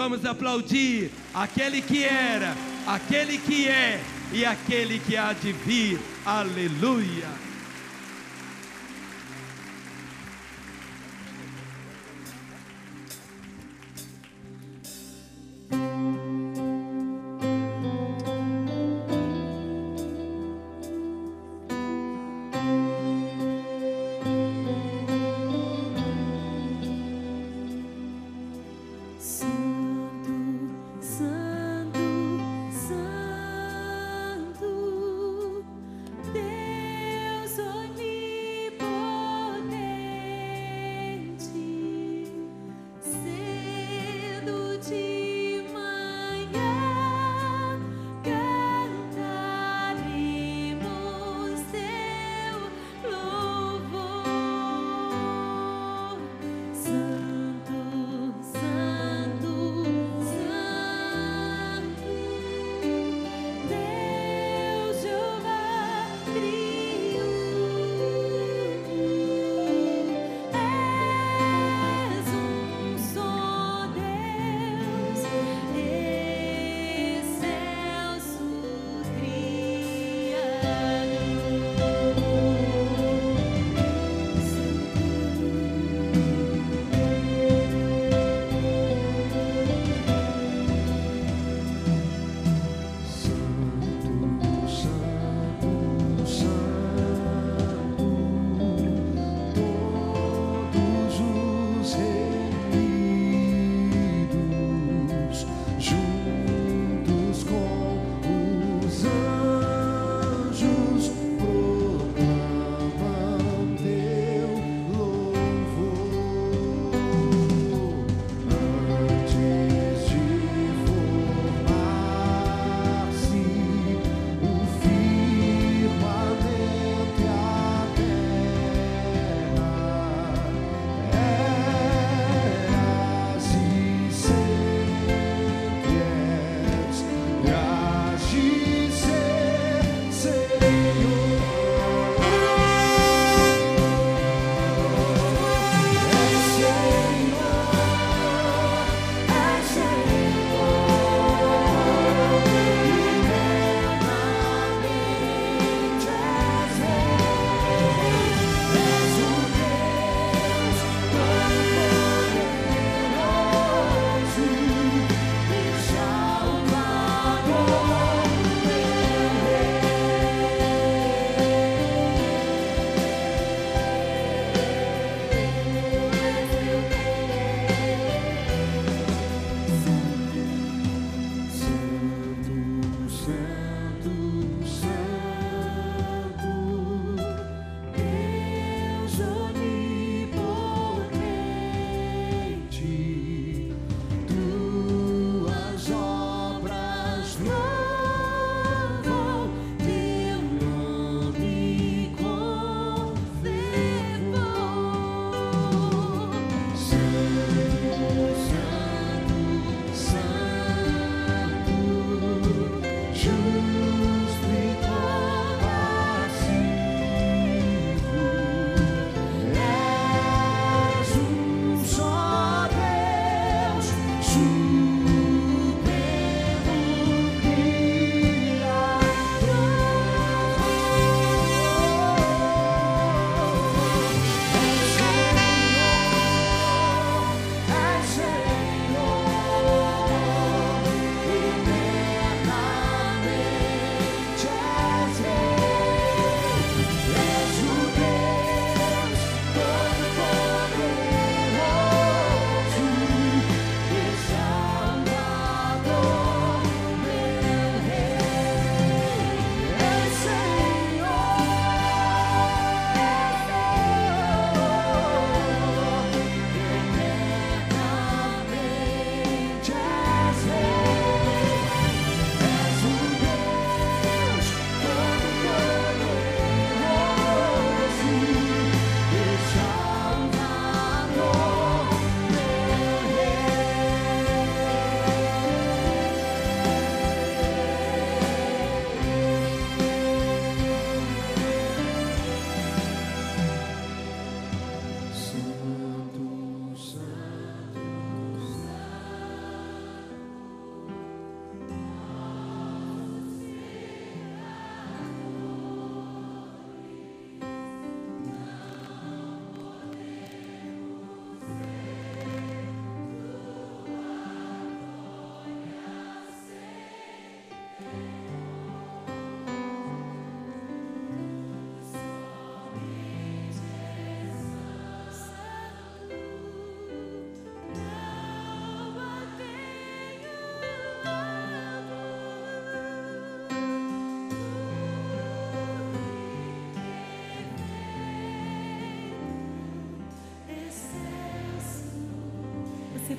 vamos aplaudir aquele que era, aquele que é e aquele que há de vir. Aleluia. Deus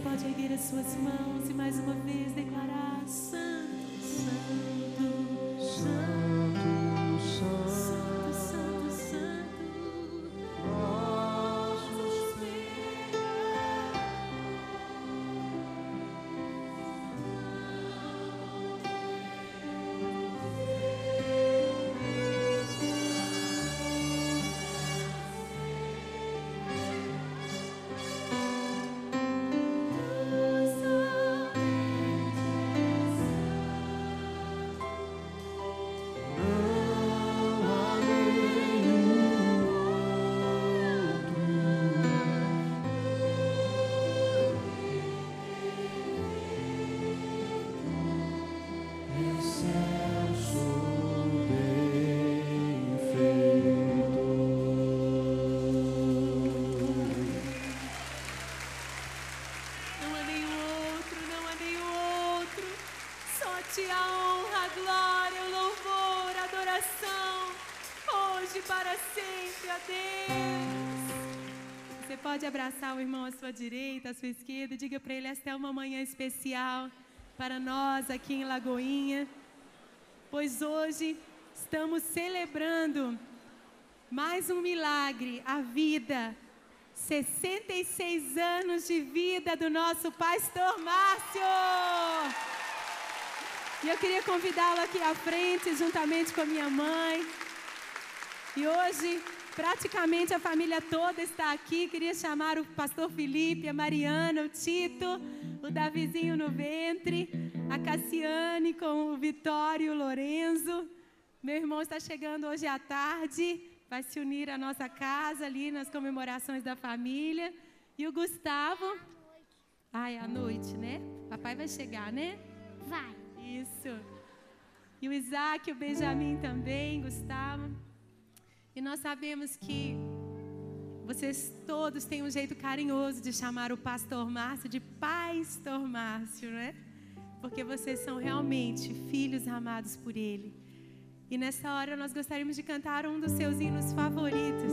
pode erguer as suas mãos e mais uma vez declarar: Santo, Santo, Santo, Santo, Santo, Santo, nosso Espírito. Te a honra, a glória, o louvor, a adoração, hoje e para sempre, a Deus. Você pode abraçar o irmão à sua direita, à sua esquerda, e diga para ele: esta é uma manhã especial para nós aqui em Lagoinha, pois hoje estamos celebrando mais um milagre, a vida, 66 anos de vida do nosso pastor Márcio. E eu queria convidá-lo aqui à frente, juntamente com a minha mãe. E hoje, praticamente a família toda está aqui. Queria chamar o pastor Felipe, a Mariana, o Tito, o Davizinho no ventre, a Cassiane com o Vitório e o Lorenzo. Meu irmão está chegando hoje à tarde, vai se unir à nossa casa ali nas comemorações da família. E o Gustavo... Ai, à noite, né? Papai vai chegar, né? Vai. Isso. E o Isaac, o Benjamin também, Gustavo. E nós sabemos que vocês todos têm um jeito carinhoso de chamar o pastor Márcio de Pastor Márcio, né? Porque vocês são realmente filhos amados por ele. E nessa hora nós gostaríamos de cantar um dos seus hinos favoritos.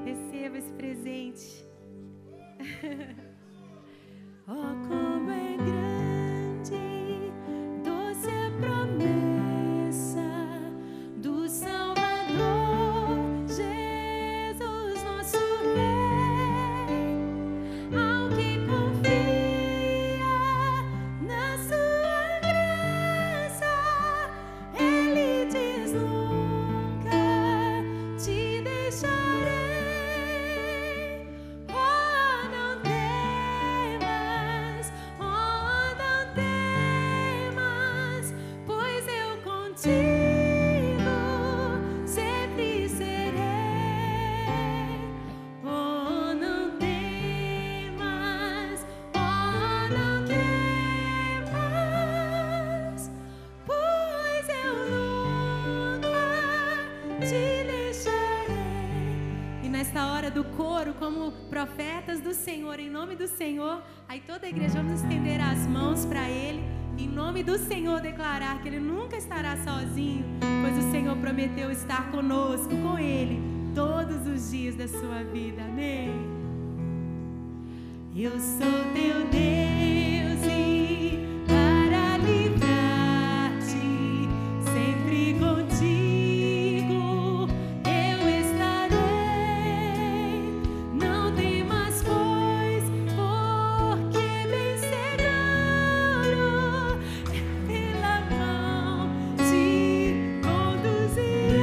Receba esse presente. Oh, como é grande, doce a promessa do Salvador, Jesus nosso Rei. Ao que confia na sua graça, Ele diz: nunca te deixarei. Oh, não temas, oh, não temas, pois eu contigo sempre serei. Oh, não temas, oh, não temas, pois eu nunca te deixarei. E nesta hora do coro, como profetas do Senhor, em nome do Senhor, aí toda a igreja vamos estender as mãos para Ele, em nome do Senhor declarar que Ele nunca estará sozinho, pois o Senhor prometeu estar conosco, com Ele, todos os dias da sua vida. Amém. Eu sou teu Deus e para livrar-te, sempre contigo eu estarei. Não temas, pois, porque bem seguro pela mão te conduzirei.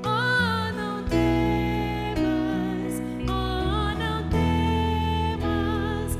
Oh, não temas, oh, não temas,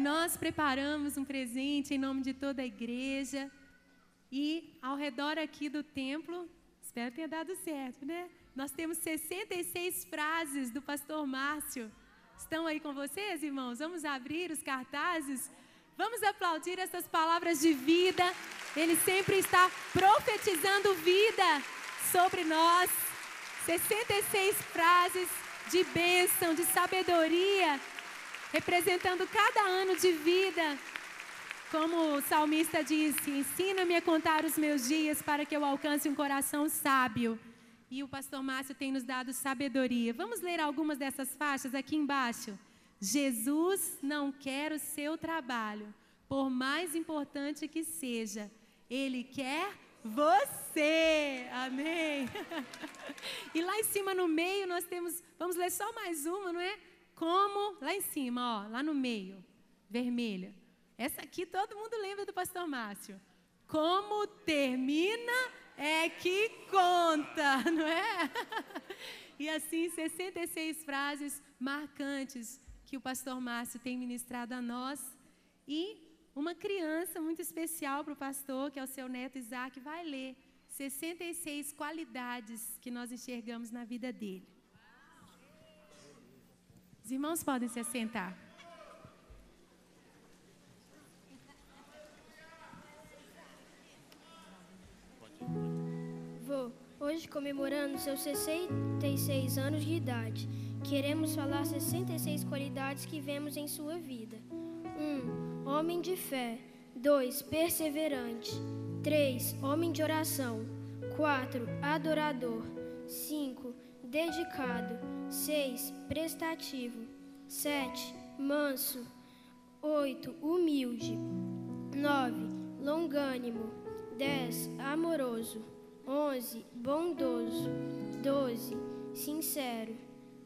nós preparamos um presente em nome de toda a igreja. E ao redor aqui do templo, espero que tenha dado certo, né? Nós temos 66 frases do pastor Márcio. Estão aí com vocês, irmãos? Vamos abrir os cartazes. Vamos aplaudir essas palavras de vida. Ele sempre está profetizando vida sobre nós. 66 frases de bênção, de sabedoria, representando cada ano de vida. Como o salmista disse, ensina-me a contar os meus dias para que eu alcance um coração sábio. E o pastor Márcio tem nos dado sabedoria. Vamos ler algumas dessas faixas aqui embaixo. Jesus não quer o seu trabalho, por mais importante que seja. Ele quer você. Amém. E lá em cima no meio nós temos, vamos ler só mais uma, não é? Como, lá em cima, ó, lá no meio, vermelha. Essa aqui todo mundo lembra do pastor Márcio. Como termina é que conta, não é? E assim, 66 frases marcantes que o pastor Márcio tem ministrado a nós. E uma criança muito especial para o pastor, que é o seu neto Isaac, vai ler 66 qualidades que nós enxergamos na vida dele. Os irmãos podem se assentar. Vô, hoje comemorando seus 66 anos de idade, queremos falar 66 qualidades que vemos em sua vida. 1. Homem de fé. 2. Perseverante. 3. Homem de oração. 4. Adorador. 5. Dedicado. 6. Prestativo. 7. Manso. 8. Humilde. 9. Longânimo. 10. Amoroso. 11. Bondoso. 12. Sincero.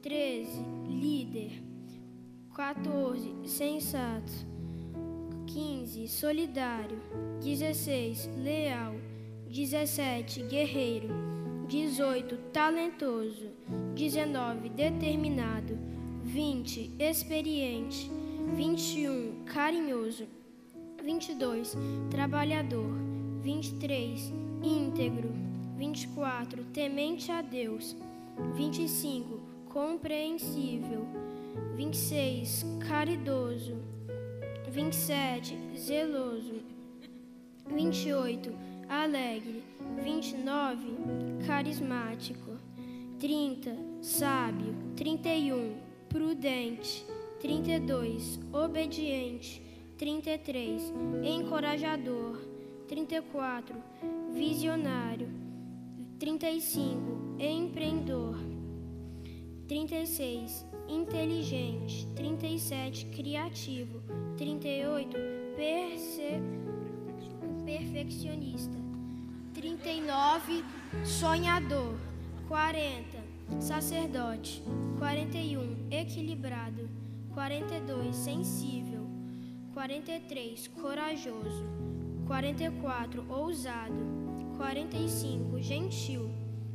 13. Líder. 14. Sensato. 15. Solidário. 16. Leal. 17. Guerreiro. 18. Talentoso. 19. Determinado. 20. Experiente. 21. Carinhoso. 22. Trabalhador. 23. Íntegro. 24. Temente a Deus. 25. Compreensível. 26. Caridoso. 27. Zeloso. 28. Alegre. 29. Carismático. 30. Sábio. 31. Prudente. 32. Obediente. 33. Encorajador. 34. Visionário. 35. Empreendedor. 36. Inteligente. 37. Criativo. 38. Perfeccionista. 39. Sonhador. 40. Sacerdote. 41. Equilibrado. 42. Sensível. 43. Corajoso. 44. Ousado. 45. Gentil.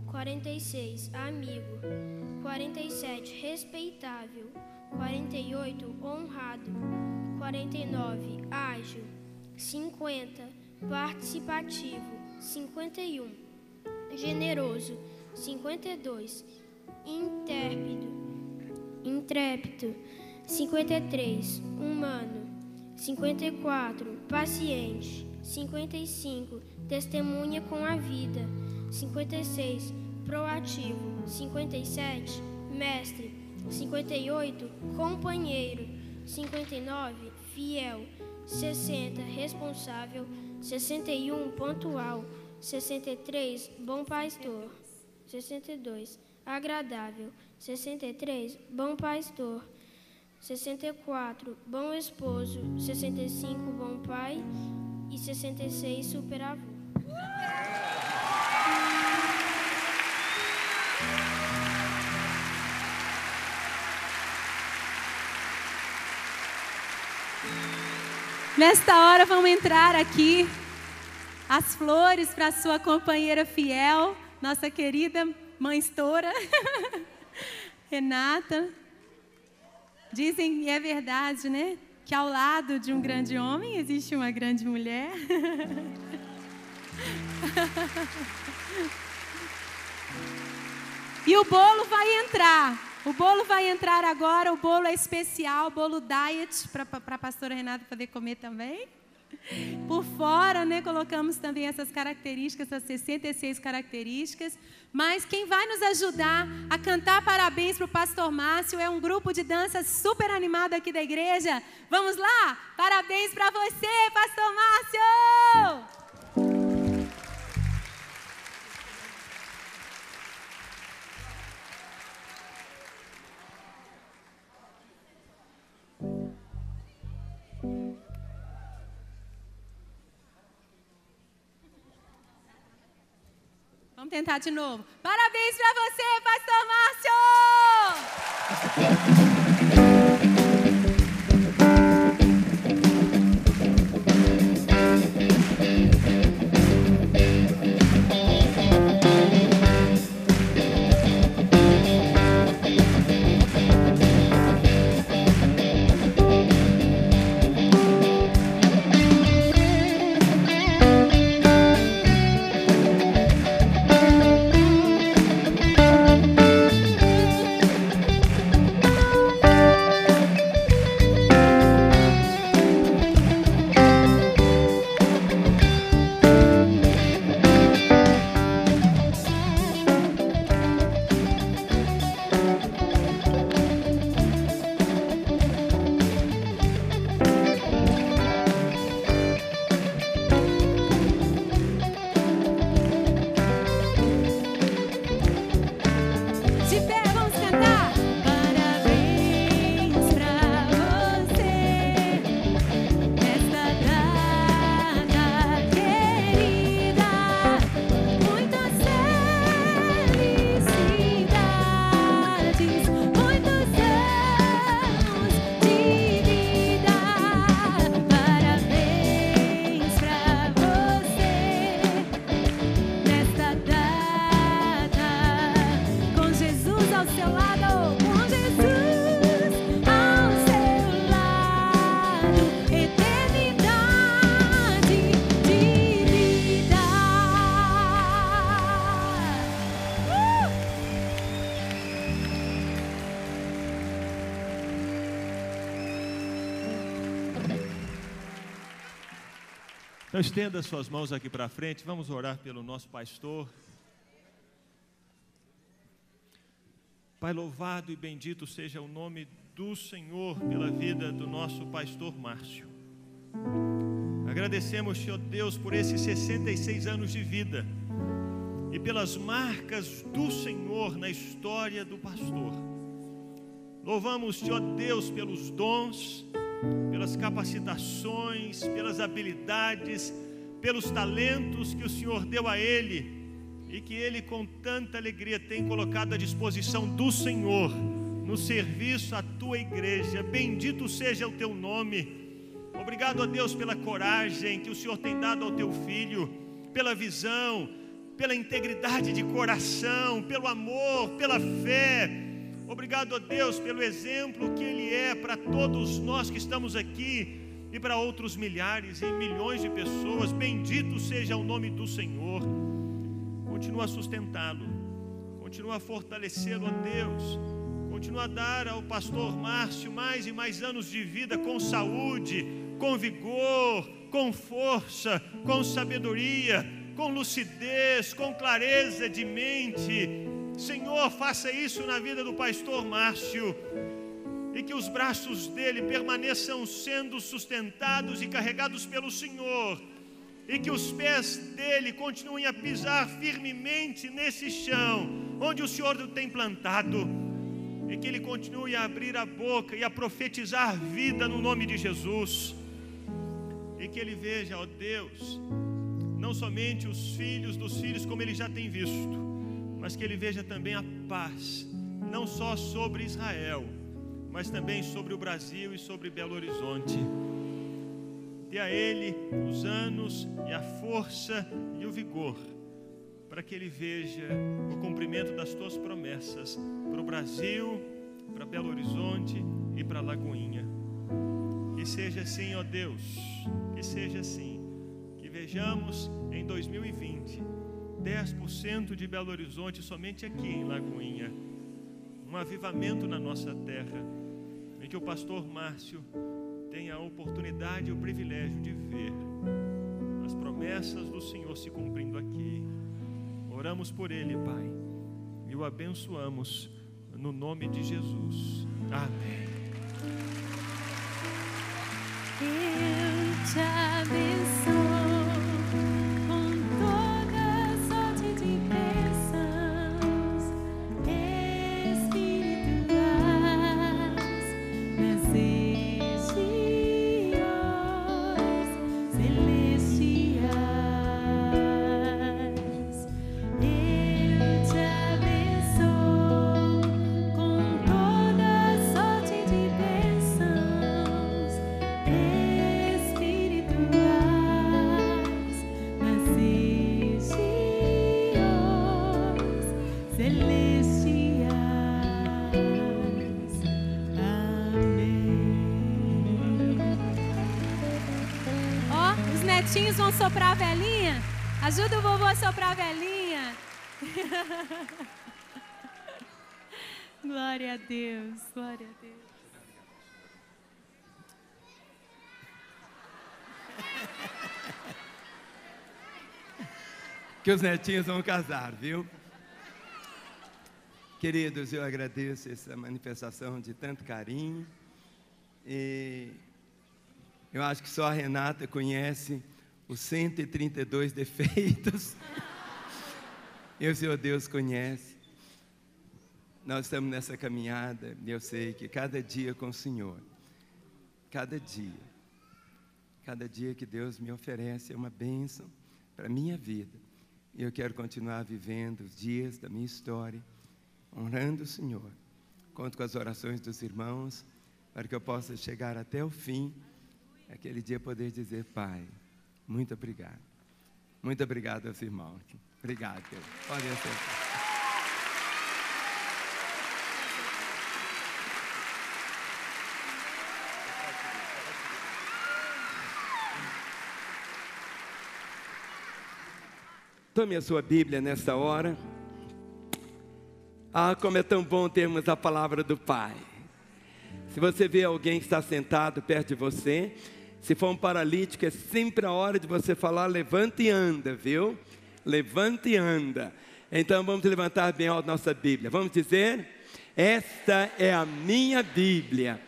46. Amigo. 47. Respeitável. 48. Honrado. 49. Ágil. 50. Participativo. 51. Generoso. 52. Intrépido. 53. Humano. 54. Paciente. 55. Testemunha com a vida. 56. Proativo. 57. Mestre. 58. Companheiro. 59. Fiel. 60. Responsável. 61. Pontual. 63. Bom pastor. 62. Agradável. 63. Bom pastor. 64. Bom esposo. 65. Bom pai. E 66. Superavô. Nesta hora vamos entrar aqui as flores para a sua companheira fiel, nossa querida mãe estoura, Renata. Dizem, e é verdade, né? que ao lado de um grande homem existe uma grande mulher. E o bolo vai entrar. O bolo vai entrar agora. O bolo é especial, bolo diet, para a pastora Renata poder comer também. Por fora, né, colocamos também essas características, essas 66 características. Mas quem vai nos ajudar a cantar parabéns para o pastor Márcio é um grupo de dança super animado aqui da igreja. Vamos lá? Parabéns para você, pastor Márcio! Vamos tentar de novo. Parabéns para você, pastor Márcio! Então estenda suas mãos aqui para frente, vamos orar pelo nosso pastor. Pai, louvado e bendito seja o nome do Senhor pela vida do nosso pastor Márcio. Agradecemos, Senhor Deus, por esses 66 anos de vida e pelas marcas do Senhor na história do pastor. Louvamos, Senhor Deus, pelos dons, pelas capacitações, pelas habilidades, pelos talentos que o Senhor deu a ele e que ele com tanta alegria tem colocado à disposição do Senhor no serviço à tua igreja. Bendito seja o teu nome. Obrigado a Deus pela coragem que o Senhor tem dado ao teu filho, pela visão, pela integridade de coração, pelo amor, pela fé. Obrigado a Deus pelo exemplo que ele é para todos nós que estamos aqui e para outros milhares e milhões de pessoas. Bendito seja o nome do Senhor. Continua a sustentá-lo, continua a fortalecê-lo, a Deus. Continua a dar ao pastor Márcio mais e mais anos de vida com saúde, com vigor, com força, com sabedoria, com lucidez, com clareza de mente. Senhor, faça isso na vida do pastor Márcio e que os braços dele permaneçam sendo sustentados e carregados pelo Senhor e que os pés dele continuem a pisar firmemente nesse chão onde o Senhor o tem plantado e que ele continue a abrir a boca e a profetizar vida no nome de Jesus e que ele veja, ó Deus, não somente os filhos dos filhos como ele já tem visto, mas que ele veja também a paz, não só sobre Israel, mas também sobre o Brasil e sobre Belo Horizonte. Dê a ele os anos e a força e o vigor, para que ele veja o cumprimento das tuas promessas para o Brasil, para Belo Horizonte e para Lagoinha. Que seja assim, ó Deus, que seja assim. Que vejamos em 2020 10% de Belo Horizonte somente aqui em Lagoinha, um avivamento na nossa terra, em que o pastor Márcio tenha a oportunidade e o privilégio de ver as promessas do Senhor se cumprindo aqui. Oramos por ele, Pai, e o abençoamos no nome de Jesus. Amém. Eu te abençoo com toda sorte de bênçãos espirituais nas regiões celestiais. Eu te abençoo com toda sorte de bênçãos espirituais nas regiões celestiais. Amém. Ó, os netinhos vão soprar a velhinha. Ajuda o vovô a soprar a velhinha. Glória a Deus, glória a Deus. Que os netinhos vão casar, viu? Queridos, eu agradeço essa manifestação de tanto carinho. E eu acho que só a Renata conhece os 132 defeitos. E o Senhor Deus conhece. Nós estamos nessa caminhada e eu sei que cada dia com o Senhor, cada dia que Deus me oferece é uma bênção para a minha vida. E eu quero continuar vivendo os dias da minha história, honrando o Senhor. Conto com as orações dos irmãos, para que eu possa chegar até o fim, aquele dia poder dizer: Pai, muito obrigado. Muito obrigado aos irmãos. Obrigado, Deus. Podem aceitar. Tome a sua Bíblia nesta hora. Ah, como é tão bom termos a palavra do Pai. Se você vê alguém que está sentado perto de você, se for um paralítico, é sempre a hora de você falar: levanta e anda, viu? Levanta e anda. Então vamos levantar bem alto nossa Bíblia. Vamos dizer: esta é a minha Bíblia.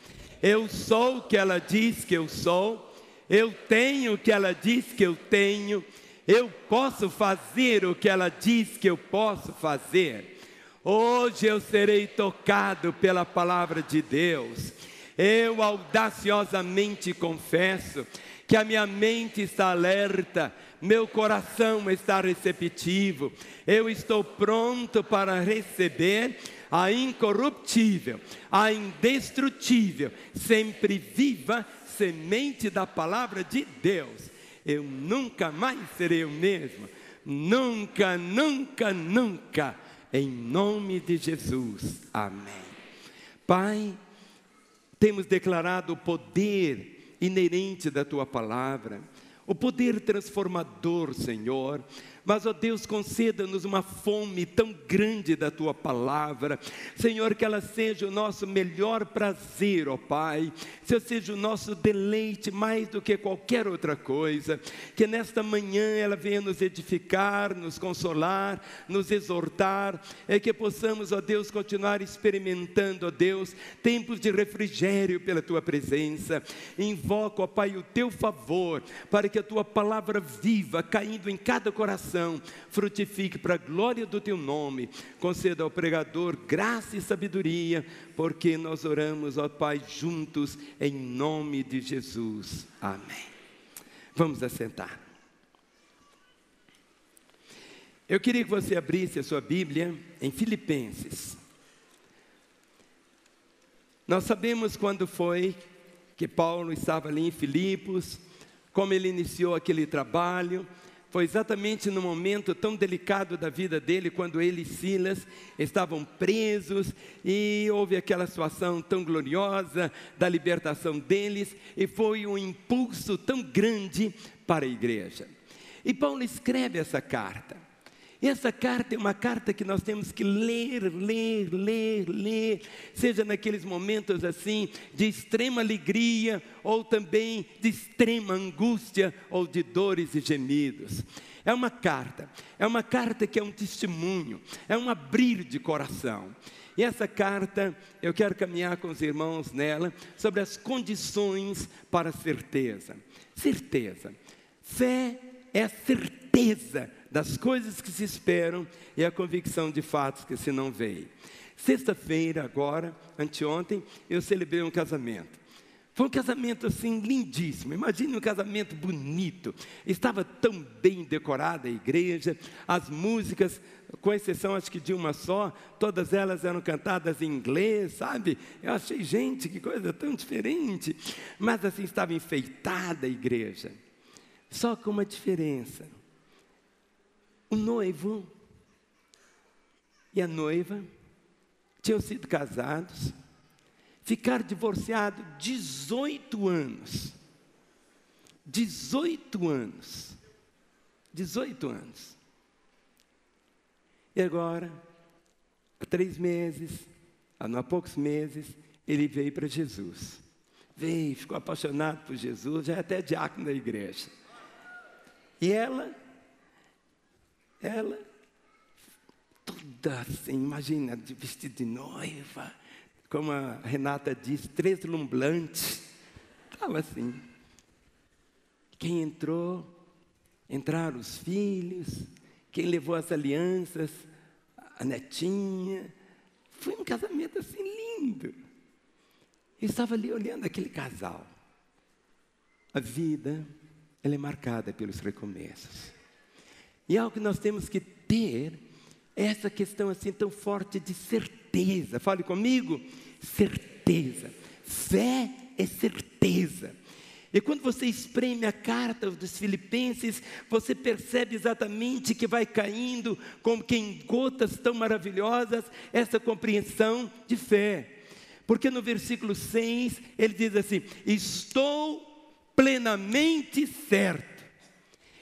Eu sou o que ela diz que eu sou. Eu tenho o que ela diz que eu tenho. Eu posso fazer o que ela diz que eu posso fazer. Hoje eu serei tocado pela palavra de Deus. Eu audaciosamente confesso que a minha mente está alerta, meu coração está receptivo. Eu estou pronto para receber a incorruptível, a indestrutível, sempre viva semente da palavra de Deus. Eu nunca mais serei o mesmo. Nunca, nunca, nunca. Em nome de Jesus. Amém. Pai, temos declarado o poder inerente da Tua palavra, o poder transformador, Senhor. Mas, ó Deus, conceda-nos uma fome tão grande da Tua palavra, Senhor, que ela seja o nosso melhor prazer, ó Pai, seja o nosso deleite mais do que qualquer outra coisa, que nesta manhã ela venha nos edificar, nos consolar, nos exortar, que possamos, ó Deus, continuar experimentando, ó Deus, tempos de refrigério pela Tua presença. Invoco, ó Pai, o Teu favor, para que a Tua palavra viva, caindo em cada coração, frutifique para a glória do Teu nome. Conceda ao pregador graça e sabedoria, porque nós oramos, ó Pai, juntos, em nome de Jesus. Amém. Vamos assentar. Eu queria que você abrisse a sua Bíblia em Filipenses. Nós sabemos quando foi que Paulo estava ali em Filipos, como ele iniciou aquele trabalho, foi exatamente no momento tão delicado da vida dele, quando ele e Silas estavam presos, e houve aquela situação tão gloriosa da libertação deles, e foi um impulso tão grande para a igreja. E Paulo escreve essa carta. E essa carta é uma carta que nós temos que ler, seja naqueles momentos assim, de extrema alegria, ou também de extrema angústia, ou de dores e gemidos. É uma carta que é um testemunho, é um abrir de coração. E essa carta, eu quero caminhar com os irmãos nela, sobre as condições para a certeza. Certeza. Fé é a certeza das coisas que se esperam e a convicção de fatos que se não veem. Sexta-feira, agora, anteontem, eu celebrei um casamento. Foi um casamento assim lindíssimo. Imagine um casamento bonito. Estava tão bem decorada a igreja, as músicas, com exceção acho que de uma só, todas elas eram cantadas em inglês, sabe? Eu achei, gente, que coisa tão diferente. Mas assim estava enfeitada a igreja. Só com uma diferença. O noivo e a noiva tinham sido casados, ficaram divorciados 18 anos. 18 anos. 18 anos. E agora, há 3 meses, há poucos meses, ele veio para Jesus. Veio, ficou apaixonado por Jesus, já é até diácono da igreja. E ela, toda assim, imagina, de vestido de noiva, como a Renata diz, treslumbante, estava assim. Quem entrou, entraram os filhos, quem levou as alianças, a netinha. Foi um casamento assim lindo. Eu estava ali olhando aquele casal. A vida, ela é marcada pelos recomeços. E algo que nós temos que ter é essa questão assim tão forte de certeza. Fale comigo, certeza. Fé é certeza. E quando você espreme a carta dos Filipenses, você percebe exatamente que vai caindo, como que em gotas tão maravilhosas, essa compreensão de fé. Porque no versículo 6, ele diz assim: estou plenamente certo.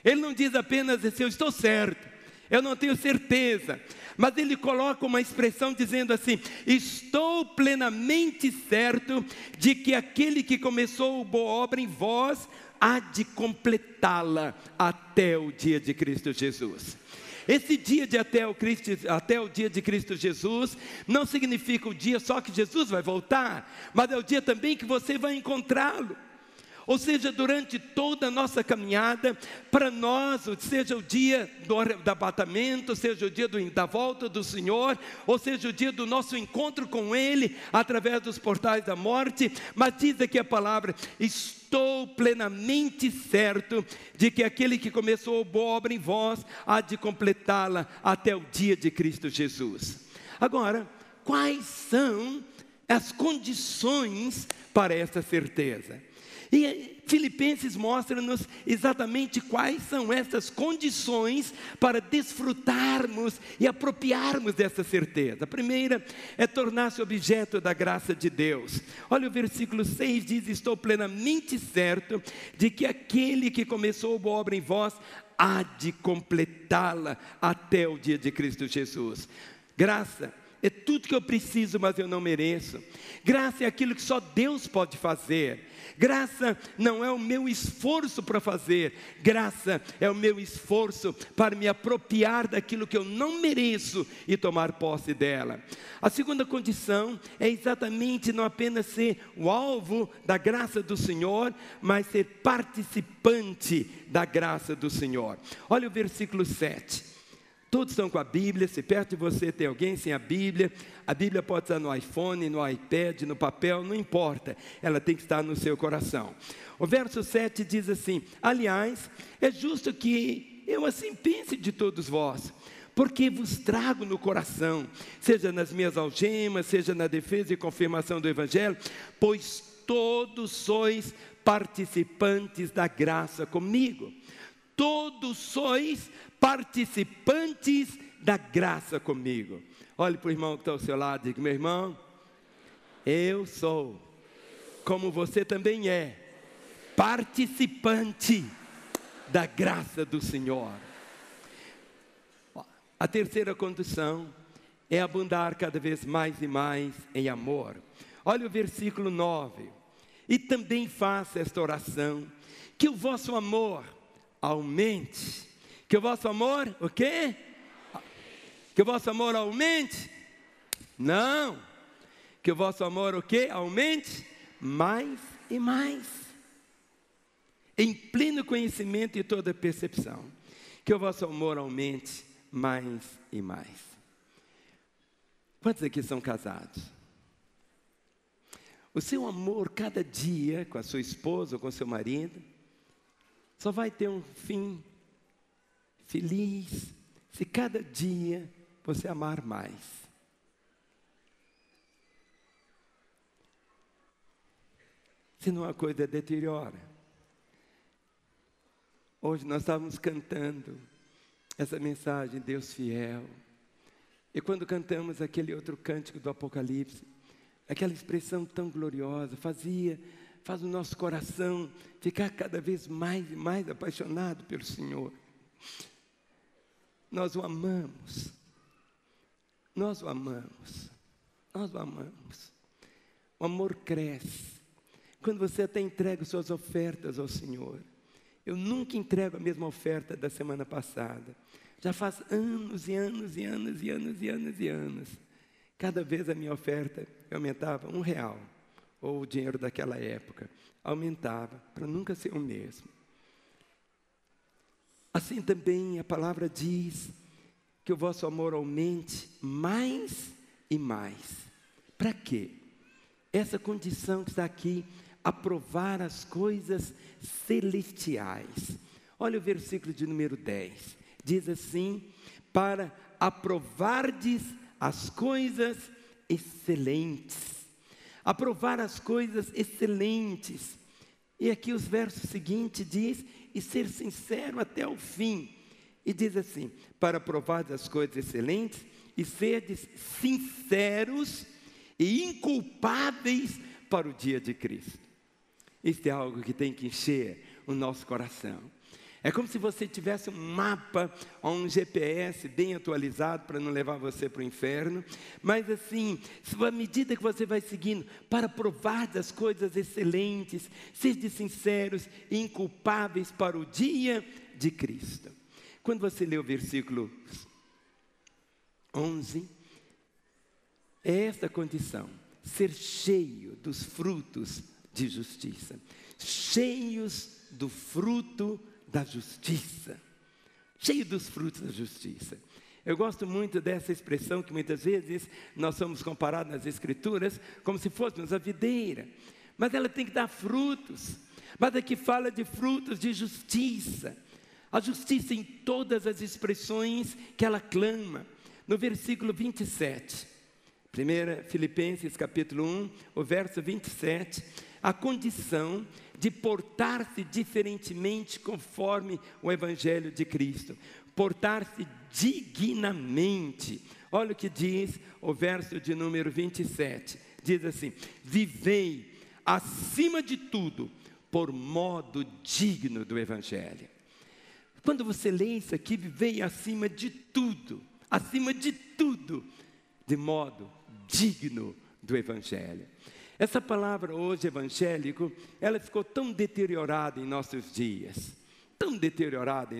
Ele não diz apenas assim, eu estou certo, eu não tenho certeza. Mas ele coloca uma expressão dizendo assim: estou plenamente certo de que aquele que começou a boa obra em vós, há de completá-la até o dia de Cristo Jesus. Esse dia de até o dia de Cristo Jesus, não significa o dia só que Jesus vai voltar, mas é o dia também que você vai encontrá-lo. Ou seja, durante toda a nossa caminhada, para nós, seja o dia do arrebatamento, seja o dia da volta do Senhor, ou seja o dia do nosso encontro com Ele, através dos portais da morte, mas diz aqui a palavra: estou plenamente certo de que aquele que começou a boa obra em vós, há de completá-la até o dia de Cristo Jesus. Agora, quais são as condições para essa certeza? E Filipenses mostra-nos exatamente quais são essas condições para desfrutarmos e apropriarmos dessa certeza. A primeira é tornar-se objeto da graça de Deus. Olha, o versículo 6 diz: estou plenamente certo de que aquele que começou a boa obra em vós, há de completá-la até o dia de Cristo Jesus. Graça é tudo que eu preciso, mas eu não mereço. Graça é aquilo que só Deus pode fazer. Graça não é o meu esforço para fazer. Graça é o meu esforço para me apropriar daquilo que eu não mereço e tomar posse dela. A segunda condição é exatamente não apenas ser o alvo da graça do Senhor, mas ser participante da graça do Senhor. Olha o versículo 7. Todos estão com a Bíblia. Se perto de você tem alguém sem a Bíblia pode estar no iPhone, no iPad, no papel, não importa, ela tem que estar no seu coração. O verso 7 diz assim: aliás, é justo que eu assim pense de todos vós, porque vos trago no coração, seja nas minhas algemas, seja na defesa e confirmação do Evangelho, pois todos sois participantes da graça comigo. todos sois participantes da graça comigo. Olhe para o irmão que está ao seu lado e diga: meu irmão, eu sou, como você também é, participante da graça do Senhor. A terceira condição é abundar cada vez mais e mais em amor. Olha o versículo 9. E também faça esta oração, que o vosso amor aumente. Que o vosso amor, o quê? Que o vosso amor aumente? Não. Que o vosso amor, o quê? Aumente mais e mais. Em pleno conhecimento e toda percepção. Que o vosso amor aumente mais e mais. Quantos aqui são casados? O seu amor cada dia com a sua esposa ou com o seu marido só vai ter um fim feliz se cada dia você amar mais. Senão a coisa deteriora. Hoje nós estávamos cantando essa mensagem, Deus fiel. E quando cantamos aquele outro cântico do Apocalipse, aquela expressão tão gloriosa, faz o nosso coração ficar cada vez mais e mais apaixonado pelo Senhor. Nós o amamos. Nós o amamos. Nós o amamos. O amor cresce. Quando você até entrega suas ofertas ao Senhor. Eu nunca entrego a mesma oferta da semana passada. Já faz anos e anos e anos e anos e anos e anos. Cada vez a minha oferta aumentava R$1, ou o dinheiro daquela época. Aumentava, para nunca ser o mesmo. Assim também a palavra diz que o vosso amor aumente mais e mais. Para quê? Essa condição que está aqui, aprovar as coisas celestiais. Olha o versículo de número 10. Diz assim: para aprovardes as coisas excelentes. Aprovar as coisas excelentes. E aqui os versos seguintes diz: e ser sincero até o fim. E diz assim: para aprovar as coisas excelentes e serdes sinceros e inculpáveis para o dia de Cristo. Isso é algo que tem que encher o nosso coração. É como se você tivesse um mapa, um GPS bem atualizado para não levar você para o inferno. Mas assim, à medida que você vai seguindo, para provar das coisas excelentes, sede sinceros e inculpáveis para o dia de Cristo. Quando você lê o versículo 11, é esta condição: ser cheio dos frutos de justiça. Cheios do fruto da justiça. Cheio dos frutos da justiça. Eu gosto muito dessa expressão que muitas vezes nós somos comparados nas Escrituras como se fôssemos a videira. Mas ela tem que dar frutos. Mas aqui fala de frutos de justiça. A justiça em todas as expressões que ela clama. No versículo 27, 1 Filipenses capítulo 1, o verso 27, a condição de portar-se diferentemente conforme o Evangelho de Cristo. Portar-se dignamente. Olha o que diz o verso de número 27. Diz assim: vivei acima de tudo por modo digno do Evangelho. Quando você lê isso aqui, vivei acima de tudo, de modo digno do Evangelho. Essa palavra hoje, evangélico, ela ficou tão deteriorada em nossos dias. Tão deteriorada.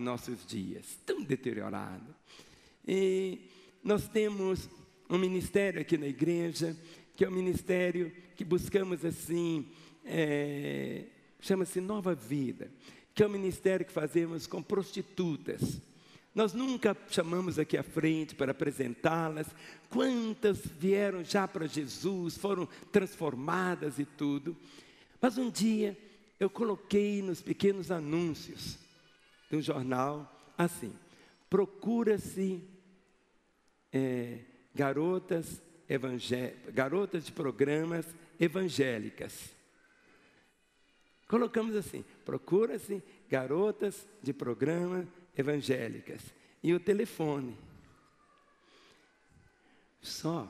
E nós temos um ministério aqui na igreja, que é um ministério que buscamos assim, chama-se Nova Vida, que é um ministério que fazemos com prostitutas. Nós nunca chamamos aqui à frente para apresentá-las. Quantas vieram já para Jesus, foram transformadas e tudo. Mas um dia eu coloquei nos pequenos anúncios de um jornal assim: procura-se garotas de programas evangélicas. Colocamos assim, procura-se garotas de programa evangélicas. E o telefone. Só.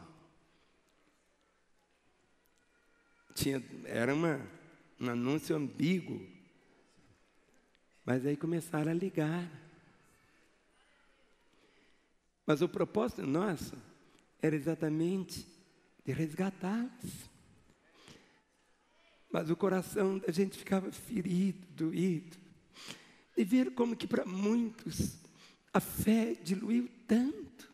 Era um anúncio ambíguo. Mas aí começaram a ligar. Mas o propósito nosso era exatamente de resgatá-las. Mas o coração da gente ficava ferido, doído. E ver como que para muitos a fé diluiu tanto.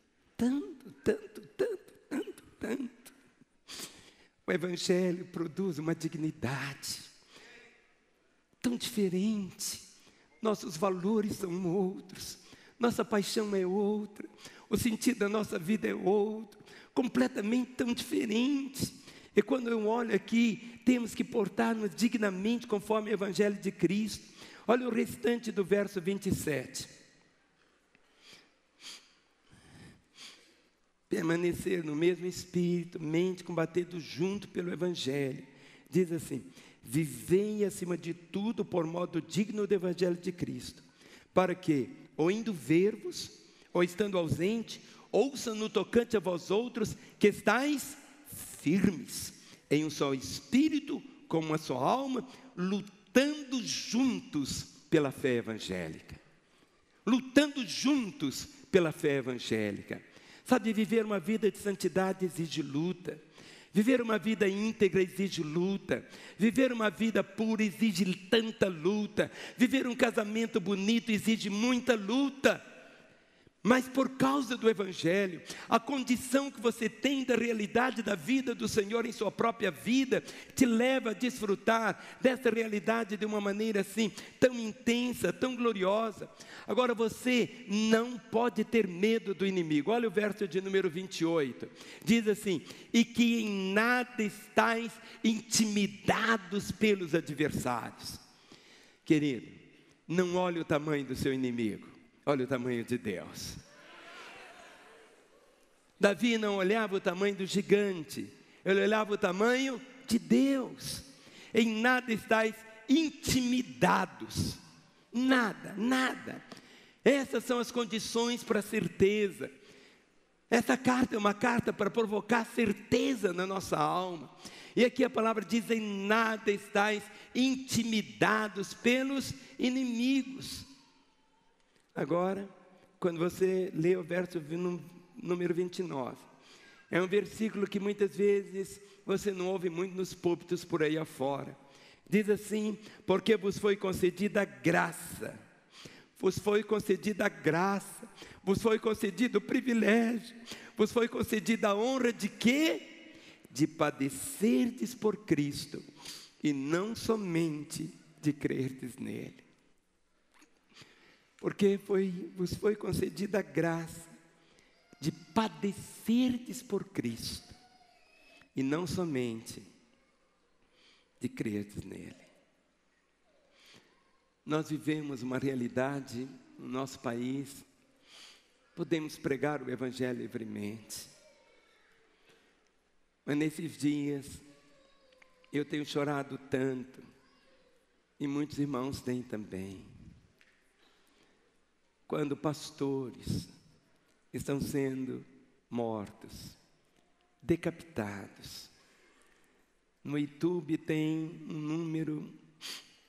O Evangelho produz uma dignidade tão diferente. Nossos valores são outros. Nossa paixão é outra. O sentido da nossa vida é outro. Completamente tão diferente. E quando eu olho aqui, temos que portar-nos dignamente conforme o Evangelho de Cristo. Olha o restante do verso 27. Permanecer no mesmo espírito, mente combatendo junto pelo Evangelho. Diz assim: vivei acima de tudo por modo digno do Evangelho de Cristo, para que, ou indo ver-vos, ou estando ausente, ouçam no tocante a vós outros, que estáis firmes, em um só espírito, com uma só alma, lutando juntos pela fé evangélica. Lutando juntos pela fé evangélica. Sabe, viver uma vida de santidade exige luta. Viver uma vida íntegra exige luta. Viver uma vida pura exige tanta luta. Viver um casamento bonito exige muita luta. Mas por causa do Evangelho, a condição que você tem da realidade da vida do Senhor em sua própria vida, te leva a desfrutar dessa realidade de uma maneira assim, tão intensa, tão gloriosa. Agora você não pode ter medo do inimigo. Olha o verso de número 28. Diz assim: e que em nada estáis intimidados pelos adversários. Querido, não olhe o tamanho do seu inimigo. Olha o tamanho de Deus. Davi não olhava o tamanho do gigante, ele olhava o tamanho de Deus. Em nada estáis intimidados. Nada, nada. Essas são as condições para a certeza. Essa carta é uma carta para provocar certeza na nossa alma. E aqui a palavra diz: em nada estáis intimidados pelos inimigos. Agora, quando você lê o verso número 29, é um versículo que muitas vezes você não ouve muito nos púlpitos por aí afora. Diz assim: porque vos foi concedida graça, vos foi concedida graça, vos foi concedido o privilégio, vos foi concedida a honra de quê? De padecerdes por Cristo, e não somente de crerdes nele. Porque vos foi concedida a graça de padecerdes por Cristo, e não somente de crerdes nele. Nós vivemos uma realidade no nosso país, podemos pregar o Evangelho livremente, mas nesses dias eu tenho chorado tanto, e muitos irmãos têm também, quando pastores estão sendo mortos, decapitados. No YouTube tem um número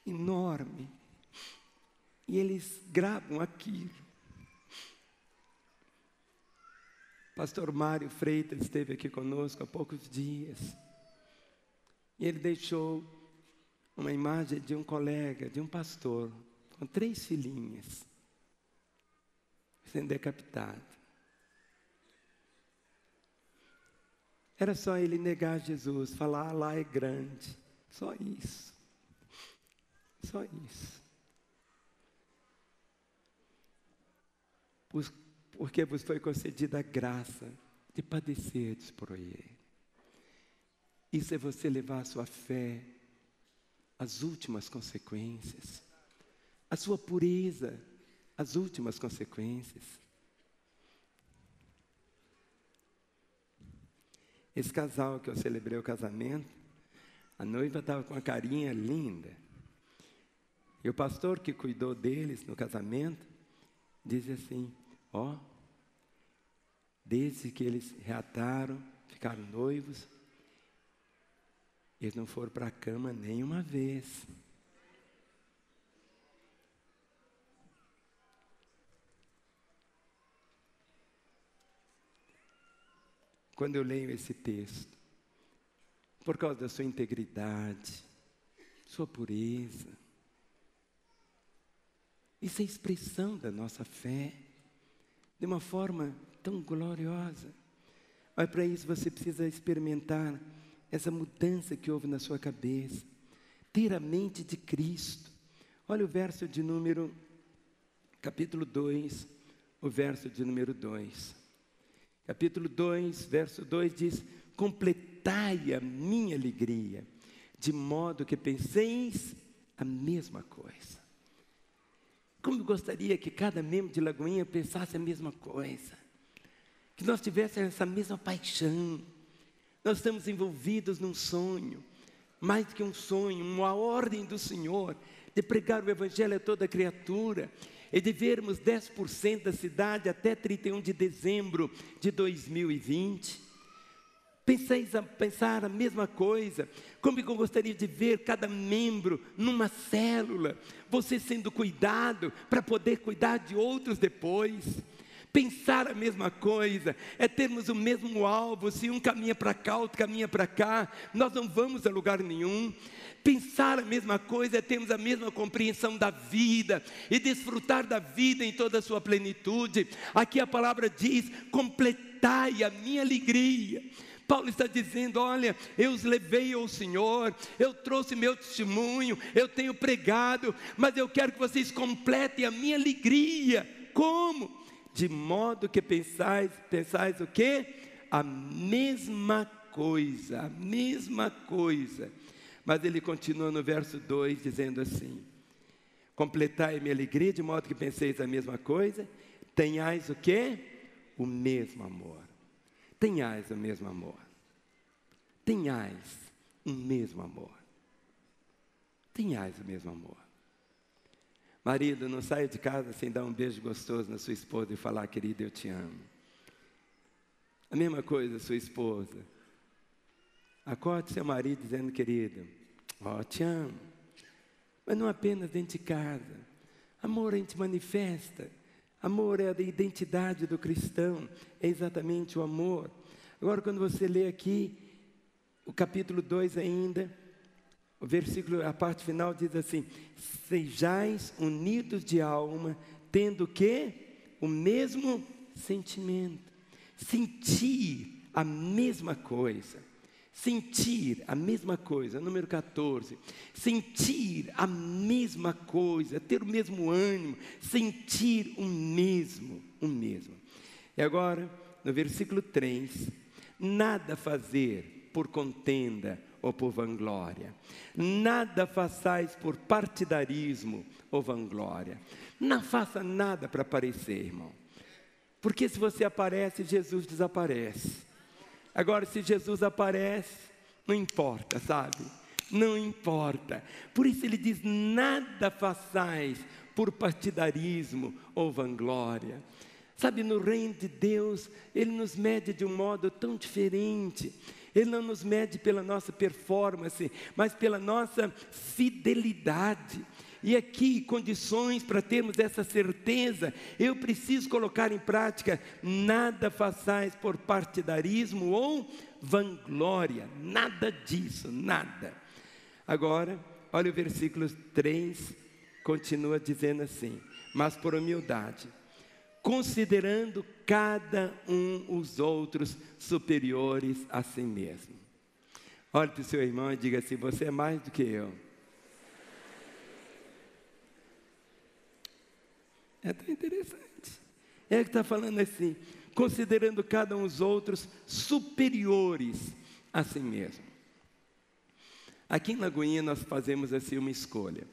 enorme, e eles gravam aquilo. Pastor Mário Freitas esteve aqui conosco há poucos dias, e ele deixou uma imagem de um colega, de um pastor, com 3 filhinhas, sendo decapitado. Era só ele negar Jesus, falar: lá é grande. Só isso. Só isso. Porque vos foi concedida a graça de padecerdes por ele. Isso é você levar a sua fé às últimas consequências. A sua pureza as últimas consequências. Esse casal que eu celebrei o casamento, a noiva estava com uma carinha linda. E o pastor que cuidou deles no casamento, diz assim, desde que eles reataram, ficaram noivos, eles não foram para a cama nenhuma vez. Quando eu leio esse texto, por causa da sua integridade, sua pureza, isso é expressão da nossa fé, de uma forma tão gloriosa. Mas para isso você precisa experimentar essa mudança que houve na sua cabeça, ter a mente de Cristo. Olha o verso de número, capítulo 2, o verso de número 2. Capítulo 2, verso 2 diz, completai a minha alegria, de modo que penseis a mesma coisa. Como eu gostaria que cada membro de Lagoinha pensasse a mesma coisa, que nós tivéssemos essa mesma paixão. Nós estamos envolvidos num sonho, mais do que um sonho, uma ordem do Senhor, de pregar o Evangelho a toda criatura, e de vermos 10% da cidade até 31 de dezembro de 2020. Pensar a mesma coisa. Como eu gostaria de ver cada membro numa célula, você sendo cuidado para poder cuidar de outros depois. Pensar a mesma coisa, é termos o mesmo alvo. Se um caminha para cá, outro caminha para cá, nós não vamos a lugar nenhum. Pensar a mesma coisa é termos a mesma compreensão da vida e desfrutar da vida em toda a sua plenitude. Aqui a palavra diz, completai a minha alegria. Paulo está dizendo, olha, eu os levei ao Senhor, eu trouxe meu testemunho, eu tenho pregado, mas eu quero que vocês completem a minha alegria. Como? De modo que pensais o quê? A mesma coisa, a mesma coisa. Mas ele continua no verso 2 dizendo assim, completai a minha alegria de modo que penseis a mesma coisa, tenhais o quê? O mesmo amor. Tenhais o mesmo amor. Tenhais o mesmo amor. Tenhais o mesmo amor. Marido, não saia de casa sem dar um beijo gostoso na sua esposa e falar, querida, eu te amo. A mesma coisa, sua esposa. Acorde seu marido dizendo, querido, te amo. Mas não apenas dentro de casa. Amor a gente manifesta. Amor é a identidade do cristão. É exatamente o amor. Agora, quando você lê aqui, o capítulo 2 ainda, o versículo, a parte final diz assim, sejais unidos de alma, tendo o quê? O mesmo sentimento. Sentir a mesma coisa. Sentir a mesma coisa, número 14. Sentir a mesma coisa, ter o mesmo ânimo, sentir o mesmo. E agora, no versículo 3, nada fazer por contenda ou por vanglória. Nada façais por partidarismo ou vanglória. Não faça nada para aparecer, irmão. Porque se você aparece, Jesus desaparece. Agora, se Jesus aparece, não importa, sabe? Não importa. Por isso ele diz, nada façais por partidarismo ou vanglória. Sabe, no reino de Deus, Ele nos mede de um modo tão diferente. Ele não nos mede pela nossa performance, mas pela nossa fidelidade. E aqui, condições para termos essa certeza, eu preciso colocar em prática, nada façais por partidarismo ou vanglória, nada disso, nada. Agora, olha o versículo 3, continua dizendo assim, mas por humildade, considerando cada um os outros superiores a si mesmo. Olhe para o seu irmão e diga assim, você é mais do que eu. É tão interessante. É que está falando assim, considerando cada um os outros superiores a si mesmo. Aqui em Lagoinha nós fazemos assim uma escolha.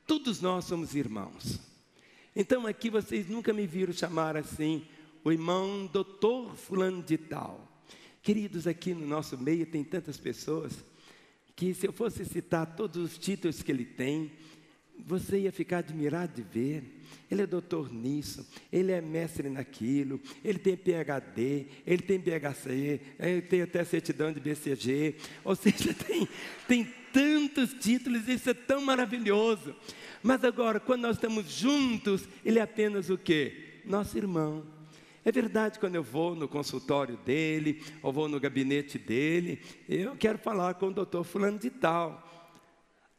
Todos nós somos irmãos. Então aqui vocês nunca me viram chamar assim, o irmão doutor fulano de tal. Queridos, aqui no nosso meio tem tantas pessoas, que se eu fosse citar todos os títulos que ele tem, você ia ficar admirado de ver. Ele é doutor nisso, ele é mestre naquilo, ele tem PhD, ele tem BHC, ele tem até certidão de BCG, ou seja, tem tantos títulos, isso é tão maravilhoso. Mas agora, quando nós estamos juntos, ele é apenas o quê? Nosso irmão. É verdade, quando eu vou no consultório dele, ou vou no gabinete dele, eu quero falar com o doutor fulano de tal.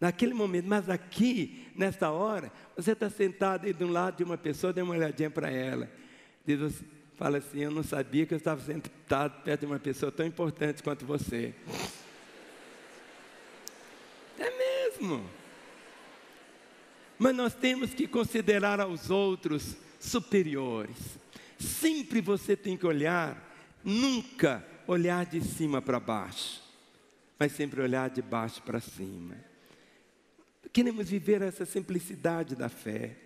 Naquele momento, mas aqui, nesta hora, você está sentado aí de um lado de uma pessoa, dê uma olhadinha para ela. Fala assim, eu não sabia que eu estava sentado perto de uma pessoa tão importante quanto você. É mesmo. Mas nós temos que considerar aos outros superiores. Sempre você tem que olhar, nunca olhar de cima para baixo, mas sempre olhar de baixo para cima. Queremos viver essa simplicidade da fé.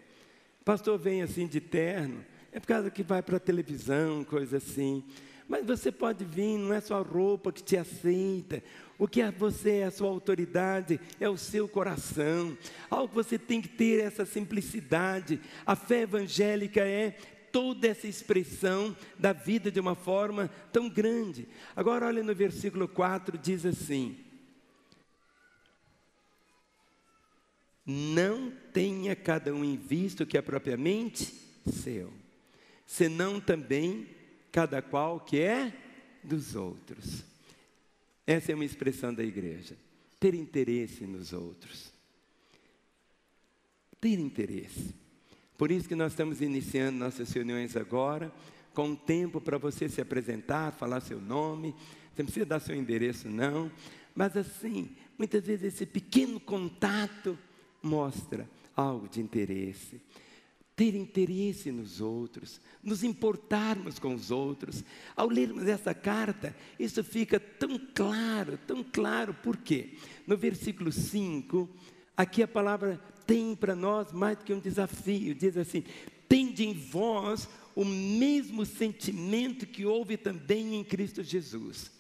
O pastor vem assim de terno, é por causa que vai para a televisão, coisa assim. Mas você pode vir, não é só a roupa que te aceita. O que você é a sua autoridade, é o seu coração. Algo que você tem que ter essa simplicidade. A fé evangélica é toda essa expressão da vida de uma forma tão grande. Agora olha no versículo 4, diz assim: não tenha cada um em vista o que é propriamente seu, senão também cada qual que é dos outros. Essa é uma expressão da igreja, ter interesse nos outros. Ter interesse. Por isso que nós estamos iniciando nossas reuniões agora, com um tempo para você se apresentar, falar seu nome. Você não precisa dar seu endereço não, mas assim, muitas vezes esse pequeno contato mostra algo de interesse. Ter interesse nos outros, nos importarmos com os outros. Ao lermos essa carta, isso fica tão claro. Por quê? No versículo 5, aqui a palavra tem para nós mais do que um desafio. Diz assim: tende em vós o mesmo sentimento que houve também em Cristo Jesus.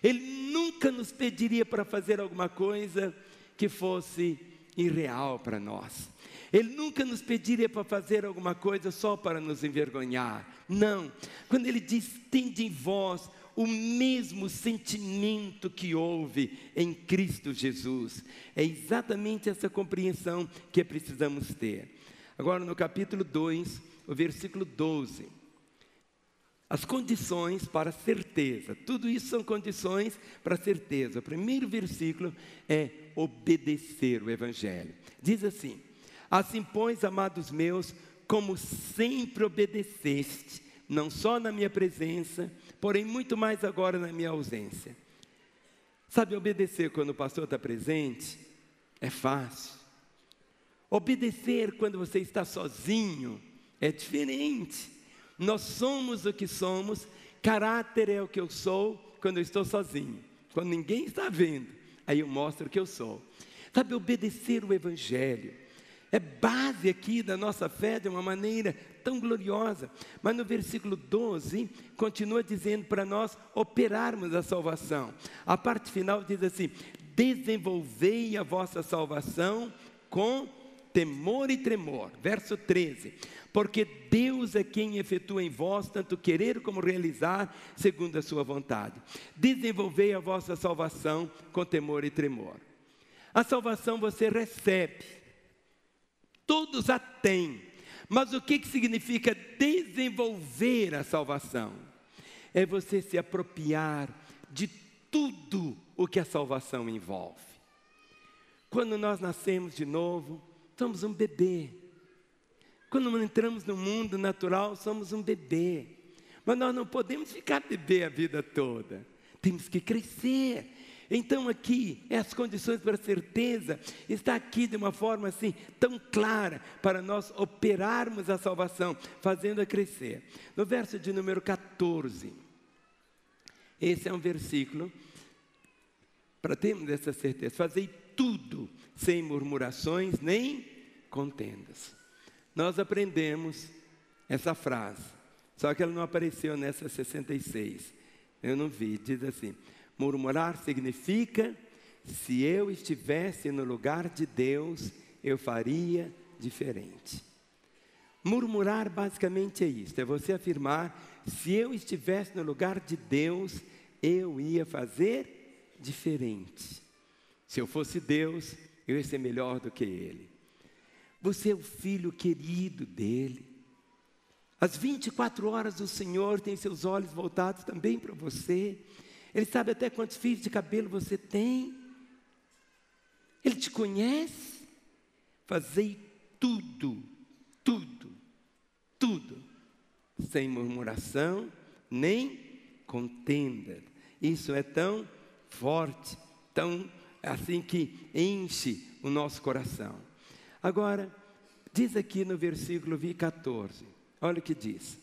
Ele nunca nos pediria para fazer alguma coisa que fosse irreal para nós. Ele nunca nos pediria para fazer alguma coisa só para nos envergonhar. Não. Quando ele diz, tende em vós o mesmo sentimento que houve em Cristo Jesus, é exatamente essa compreensão que precisamos ter. Agora no capítulo 2, o versículo 12. As condições para a certeza. Tudo isso são condições para a certeza. O primeiro versículo é obedecer o Evangelho. Diz assim: assim, pois, amados meus, como sempre obedeceste, não só na minha presença, porém muito mais agora na minha ausência. Sabe, obedecer quando o pastor está presente é fácil. Obedecer quando você está sozinho é diferente. Nós somos o que somos, caráter é o que eu sou quando eu estou sozinho. Quando ninguém está vendo, aí eu mostro o que eu sou. Sabe, obedecer o Evangelho é base aqui da nossa fé de uma maneira tão gloriosa. Mas no versículo 12, continua dizendo para nós operarmos a salvação. A parte final diz assim: desenvolvei a vossa salvação com temor e tremor. Verso 13: porque Deus é quem efetua em vós tanto querer como realizar segundo a sua vontade. Desenvolvei a vossa salvação com temor e tremor. A salvação você recebe, todos a têm, mas o que significa desenvolver a salvação? É você se apropriar de tudo o que a salvação envolve. Quando nós nascemos de novo, somos um bebê. Quando entramos no mundo natural, somos um bebê. Mas nós não podemos ficar bebê a vida toda. Temos que crescer. Então aqui, as condições para a certeza, está aqui de uma forma assim, tão clara, para nós operarmos a salvação, fazendo-a crescer. No verso de número 14, esse é um versículo, para termos essa certeza: fazei tudo sem murmurações nem contendas. Nós aprendemos essa frase, só que ela não apareceu nessa 66, eu não vi. Diz assim: murmurar significa, se eu estivesse no lugar de Deus, eu faria diferente. Murmurar basicamente é isso, é você afirmar, se eu estivesse no lugar de Deus, eu ia fazer diferente. Se eu fosse Deus, eu ia ser melhor do que Ele. Você é o filho querido dEle. Às 24 horas o Senhor tem seus olhos voltados também para você. Ele sabe até quantos fios de cabelo você tem. Ele te conhece. Fazei tudo, sem murmuração, nem contenda. Isso é tão forte, tão assim que enche o nosso coração. Agora, diz aqui no versículo 14, olha o que diz.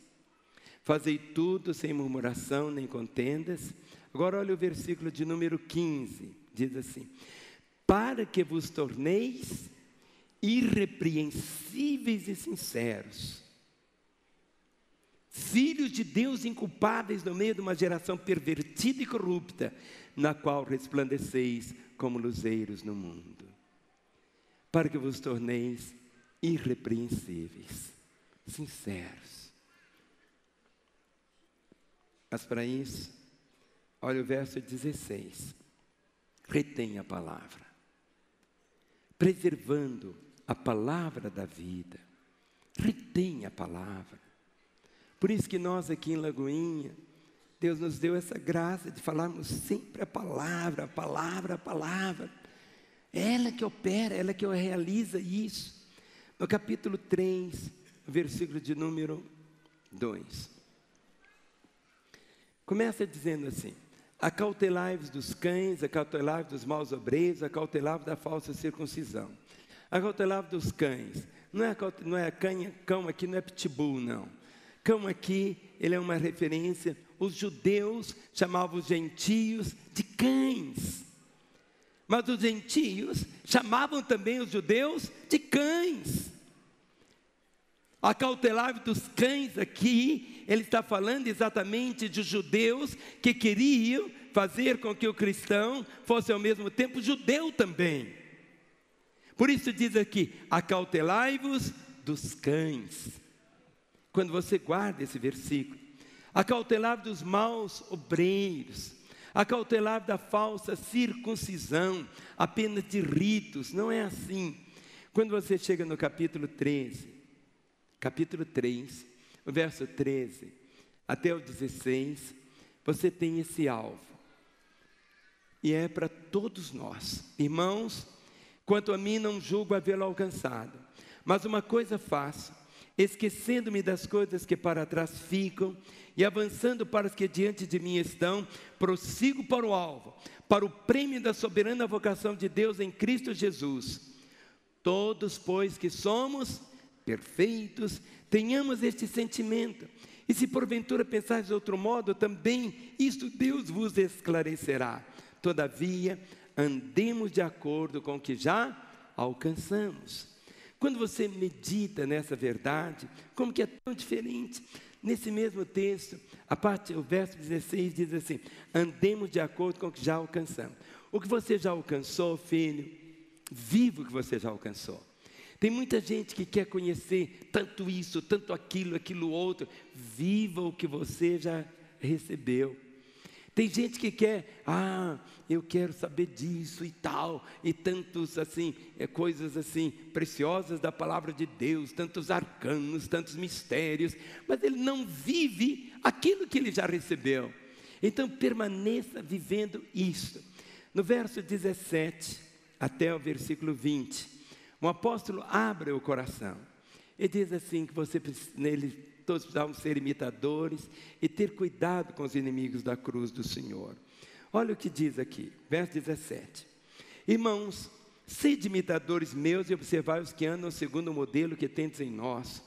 Fazei tudo sem murmuração, nem contendas. Agora olha o versículo de número 15, diz assim: para que vos torneis irrepreensíveis e sinceros, filhos de Deus inculpáveis no meio de uma geração pervertida e corrupta, na qual resplandeceis como luzeiros no mundo. Para que vos torneis irrepreensíveis, sinceros. Mas para isso, olha o verso 16. Retenha a palavra, preservando a palavra da vida. Retenha a palavra. Por isso que nós aqui em Lagoinha, Deus nos deu essa graça de falarmos sempre a palavra, a palavra, a palavra. É ela que opera, ela que realiza isso. No capítulo 3, versículo de número 2. Começa dizendo assim: acautelai-vos dos cães, acautelai-vos dos maus obreiros, acautelai-vos da falsa circuncisão. Acautelai-vos dos cães. Não é cão aqui, não é pitbull, não. Cão aqui, ele é uma referência. Os judeus chamavam os gentios de cães. Mas os gentios chamavam também os judeus de cães. Acautelai-vos dos cães aqui, ele está falando exatamente de judeus que queriam fazer com que o cristão fosse ao mesmo tempo judeu também. Por isso diz aqui, acautelai-vos dos cães. Quando você guarda esse versículo, acautelai-vos dos maus obreiros, acautelai-vos da falsa circuncisão, apenas de ritos, não é assim. Quando você chega no capítulo 3, o verso 13 até o 16, você tem esse alvo. E é para todos nós. Irmãos, quanto a mim não julgo havê-lo alcançado, mas uma coisa faço, esquecendo-me das coisas que para trás ficam e avançando para as que diante de mim estão, prossigo para o alvo, para o prêmio da soberana vocação de Deus em Cristo Jesus. Todos, pois, que somos perfeitos, tenhamos este sentimento. E se porventura pensais de outro modo, também isto Deus vos esclarecerá. Todavia, andemos de acordo com o que já alcançamos. Quando você medita nessa verdade, como que é tão diferente? Nesse mesmo texto, o verso 16 diz assim: andemos de acordo com o que já alcançamos. O que você já alcançou, filho, viva o que você já alcançou. Tem muita gente que quer conhecer tanto isso, tanto aquilo, aquilo outro. Viva o que você já recebeu. Tem gente que quer, eu quero saber disso e tal, e tantos assim, coisas assim, preciosas da palavra de Deus, tantos arcanos, tantos mistérios, mas ele não vive aquilo que ele já recebeu. Então permaneça vivendo isso. No verso 17 até o versículo 20, o apóstolo abre o coração e diz assim que todos precisavam ser imitadores e ter cuidado com os inimigos da cruz do Senhor. Olha o que diz aqui, verso 17. Irmãos, sede imitadores meus e observai os que andam segundo o modelo que tendes em nós.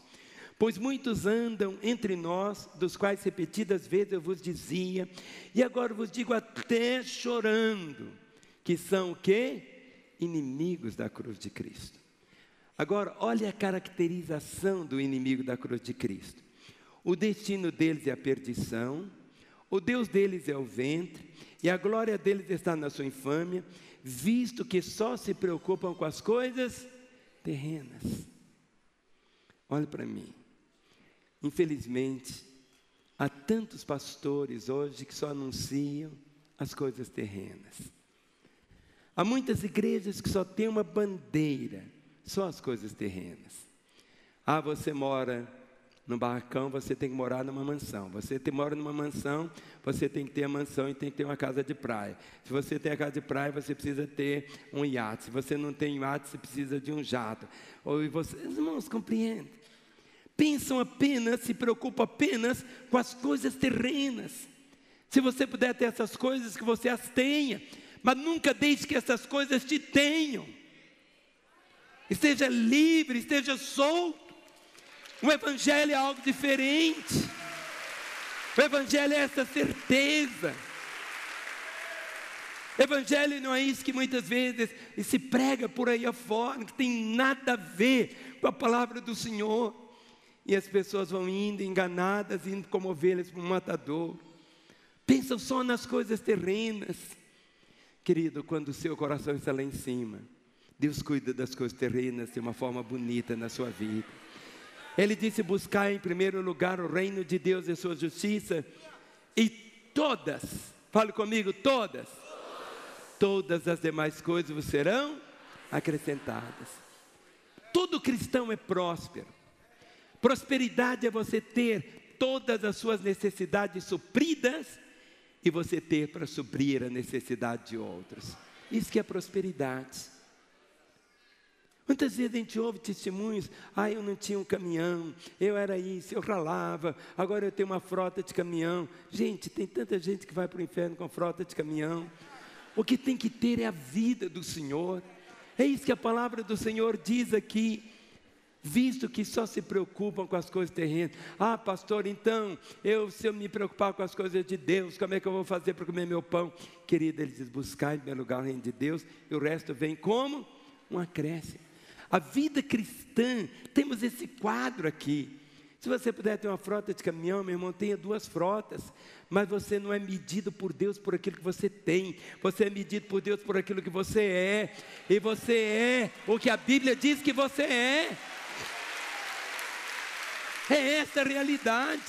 Pois muitos andam entre nós, dos quais repetidas vezes eu vos dizia, e agora vos digo até chorando, que são o quê? Inimigos da cruz de Cristo. Agora, olha a caracterização do inimigo da cruz de Cristo. O destino deles é a perdição, o Deus deles é o ventre, e a glória deles está na sua infâmia, visto que só se preocupam com as coisas terrenas. Olhe para mim. Infelizmente, há tantos pastores hoje que só anunciam as coisas terrenas. Há muitas igrejas que só têm uma bandeira, só as coisas terrenas. Ah, você mora num barracão, você tem que morar numa mansão. Você mora numa mansão, você tem que ter a mansão e tem que ter uma casa de praia. Se você tem a casa de praia, você precisa ter um iate. Se você não tem iate, você precisa de um jato. Irmãos, compreendem? Pensam apenas, se preocupam apenas com as coisas terrenas. Se você puder ter essas coisas, que você as tenha. Mas nunca deixe que essas coisas te tenham. Esteja livre, esteja solto. O Evangelho é algo diferente. O Evangelho é essa certeza. O Evangelho não é isso que muitas vezes se prega por aí afora, que tem nada a ver com a palavra do Senhor. E as pessoas vão indo enganadas, indo como ovelhas para um matador. Pensam só nas coisas terrenas. Querido, quando o seu coração está lá em cima, Deus cuida das coisas terrenas de uma forma bonita na sua vida. Ele disse: buscar em primeiro lugar o reino de Deus e a sua justiça, e todas, fale comigo, todas as demais coisas vos serão acrescentadas. Todo cristão é próspero. Prosperidade é você ter todas as suas necessidades supridas e você ter para suprir a necessidade de outros. Isso que é prosperidade. Muitas vezes a gente ouve testemunhos: eu não tinha um caminhão, eu era isso, eu ralava, agora eu tenho uma frota de caminhão. Gente, tem tanta gente que vai para o inferno com frota de caminhão. O que tem que ter é a vida do Senhor. É isso que a palavra do Senhor diz aqui. Visto que só se preocupam com as coisas terrenas. Ah, pastor, então, se eu me preocupar com as coisas de Deus, como é que eu vou fazer para comer meu pão? Querido, ele diz: buscar em primeiro lugar o reino de Deus, e o resto vem como um acréscimo. A vida cristã, temos esse quadro aqui. Se você puder ter uma frota de caminhão, meu irmão, tenha 2 frotas. Mas você não é medido por Deus por aquilo que você tem. Você é medido por Deus por aquilo que você é. E você é o que a Bíblia diz que você é. É essa a realidade.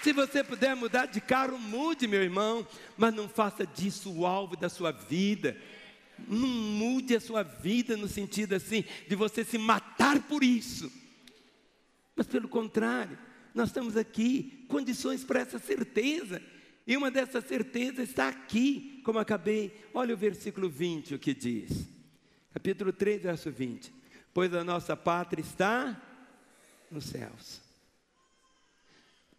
Se você puder mudar de carro, mude, meu irmão. Mas não faça disso o alvo da sua vida. Não mude a sua vida no sentido assim, de você se matar por isso. Mas pelo contrário, nós estamos aqui, condições para essa certeza. E uma dessas certezas está aqui, como acabei. Olha o versículo 20, o que diz. Capítulo 3, verso 20. Pois a nossa pátria está nos céus,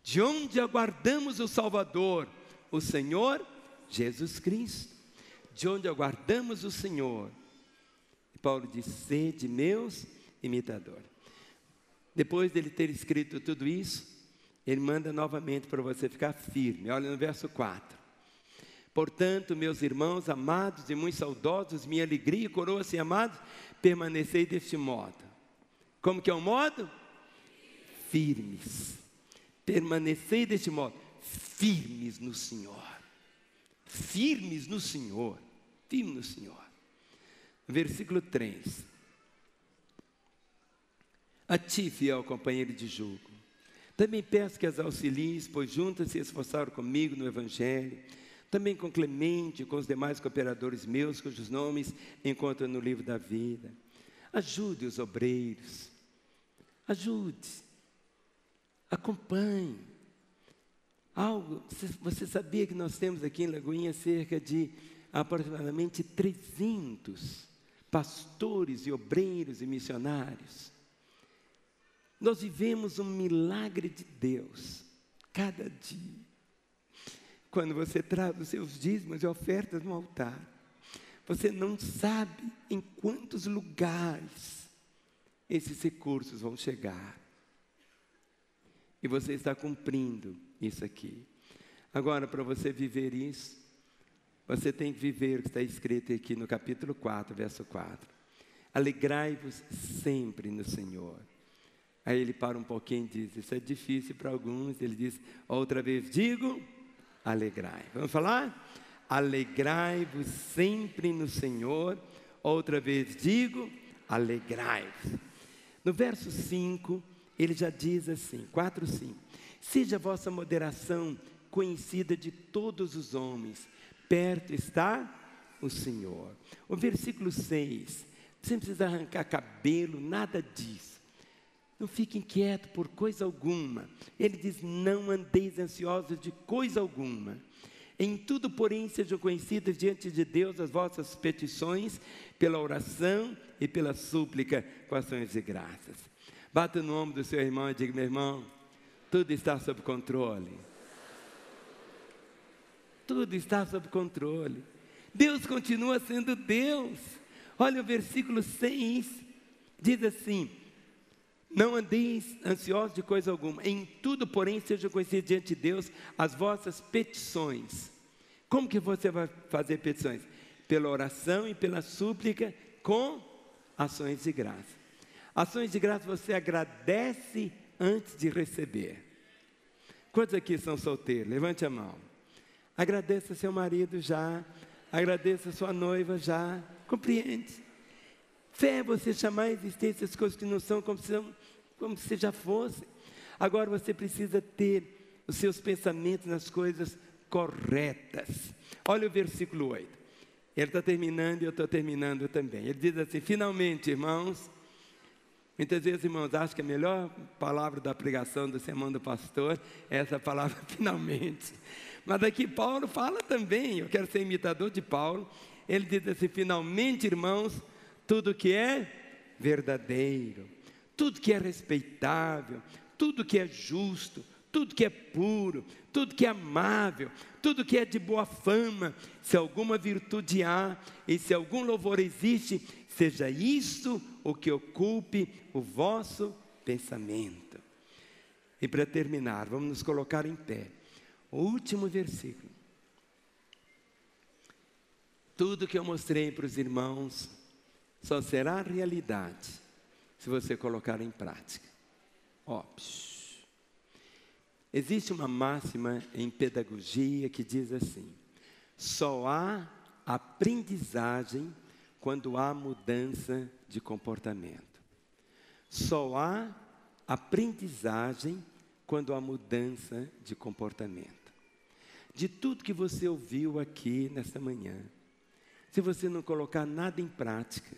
de onde aguardamos o Salvador, o Senhor Jesus Cristo. De onde aguardamos o Senhor. E Paulo diz: sede meus imitadores. Depois dele ter escrito tudo isso, ele manda novamente para você ficar firme. Olha no verso 4. Portanto, meus irmãos amados e muito saudosos, minha alegria e coroa-se, amados, permanecei deste modo. Como que é o modo? Firmes. Permanecei deste modo, firmes no Senhor. Firmes no Senhor. Firme no Senhor. Versículo 3. A ti, fiel companheiro de jugo, também peço que as auxilies, pois juntas se esforçaram comigo no Evangelho, também com Clemente e com os demais cooperadores meus, cujos nomes encontram no livro da vida. Ajude os obreiros. Ajude. Acompanhe. Você sabia que nós temos aqui em Lagoinha cerca de aproximadamente 300 pastores e obreiros e missionários? Nós vivemos um milagre de Deus, cada dia. Quando você traz os seus dízimos e ofertas no altar, você não sabe em quantos lugares esses recursos vão chegar. E você está cumprindo isso aqui. Agora, para você viver isso, você tem que viver o que está escrito aqui no capítulo 4, verso 4. Alegrai-vos sempre no Senhor. Aí ele para um pouquinho e diz: isso é difícil para alguns. Ele diz: outra vez digo, alegrai. Vamos falar? Alegrai-vos sempre no Senhor. Outra vez digo, alegrai-vos. No verso 5, ele já diz assim, 4, 5. Seja a vossa moderação conhecida de todos os homens, perto está o Senhor. O versículo 6, você não precisa arrancar cabelo, nada disso. Não fique inquieto por coisa alguma. Ele diz, não andeis ansiosos de coisa alguma. Em tudo, porém, sejam conhecidas diante de Deus as vossas petições, pela oração e pela súplica, com ações de graças. Bata no ombro do seu irmão e diga, meu irmão, tudo está sob controle. Tudo está sob controle. Deus continua sendo Deus. Olha o versículo 6, diz assim, não andeis ansiosos de coisa alguma, em tudo, porém, sejam conhecidas diante de Deus as vossas petições. Como que você vai fazer petições? Pela oração e pela súplica, com ações de graça. Ações de graça você agradece antes de receber. Quantos aqui são solteiros? Levante a mão. Agradeça seu marido já, agradeça sua noiva já, compreende? Fé é você chamar a existência as coisas que não são como se já fossem. Agora você precisa ter os seus pensamentos nas coisas corretas. Olha o versículo 8. Ele está terminando e eu estou terminando também. Ele diz assim, finalmente, irmãos, muitas vezes, irmãos, acho que a melhor palavra da pregação do sermão do pastor é essa palavra finalmente. Mas aqui Paulo fala também, eu quero ser imitador de Paulo. Ele diz assim, finalmente, irmãos, tudo que é verdadeiro, tudo que é respeitável, tudo que é justo, tudo que é puro, tudo que é amável, tudo que é de boa fama, se alguma virtude há e se algum louvor existe, seja isso o que ocupe o vosso pensamento. E para terminar, vamos nos colocar em pé. O último versículo. Tudo que eu mostrei para os irmãos só será realidade se você colocar em prática. Existe uma máxima em pedagogia que diz assim, só há aprendizagem quando há mudança de comportamento. Só há aprendizagem quando há mudança de comportamento. De tudo que você ouviu aqui nesta manhã, se você não colocar nada em prática,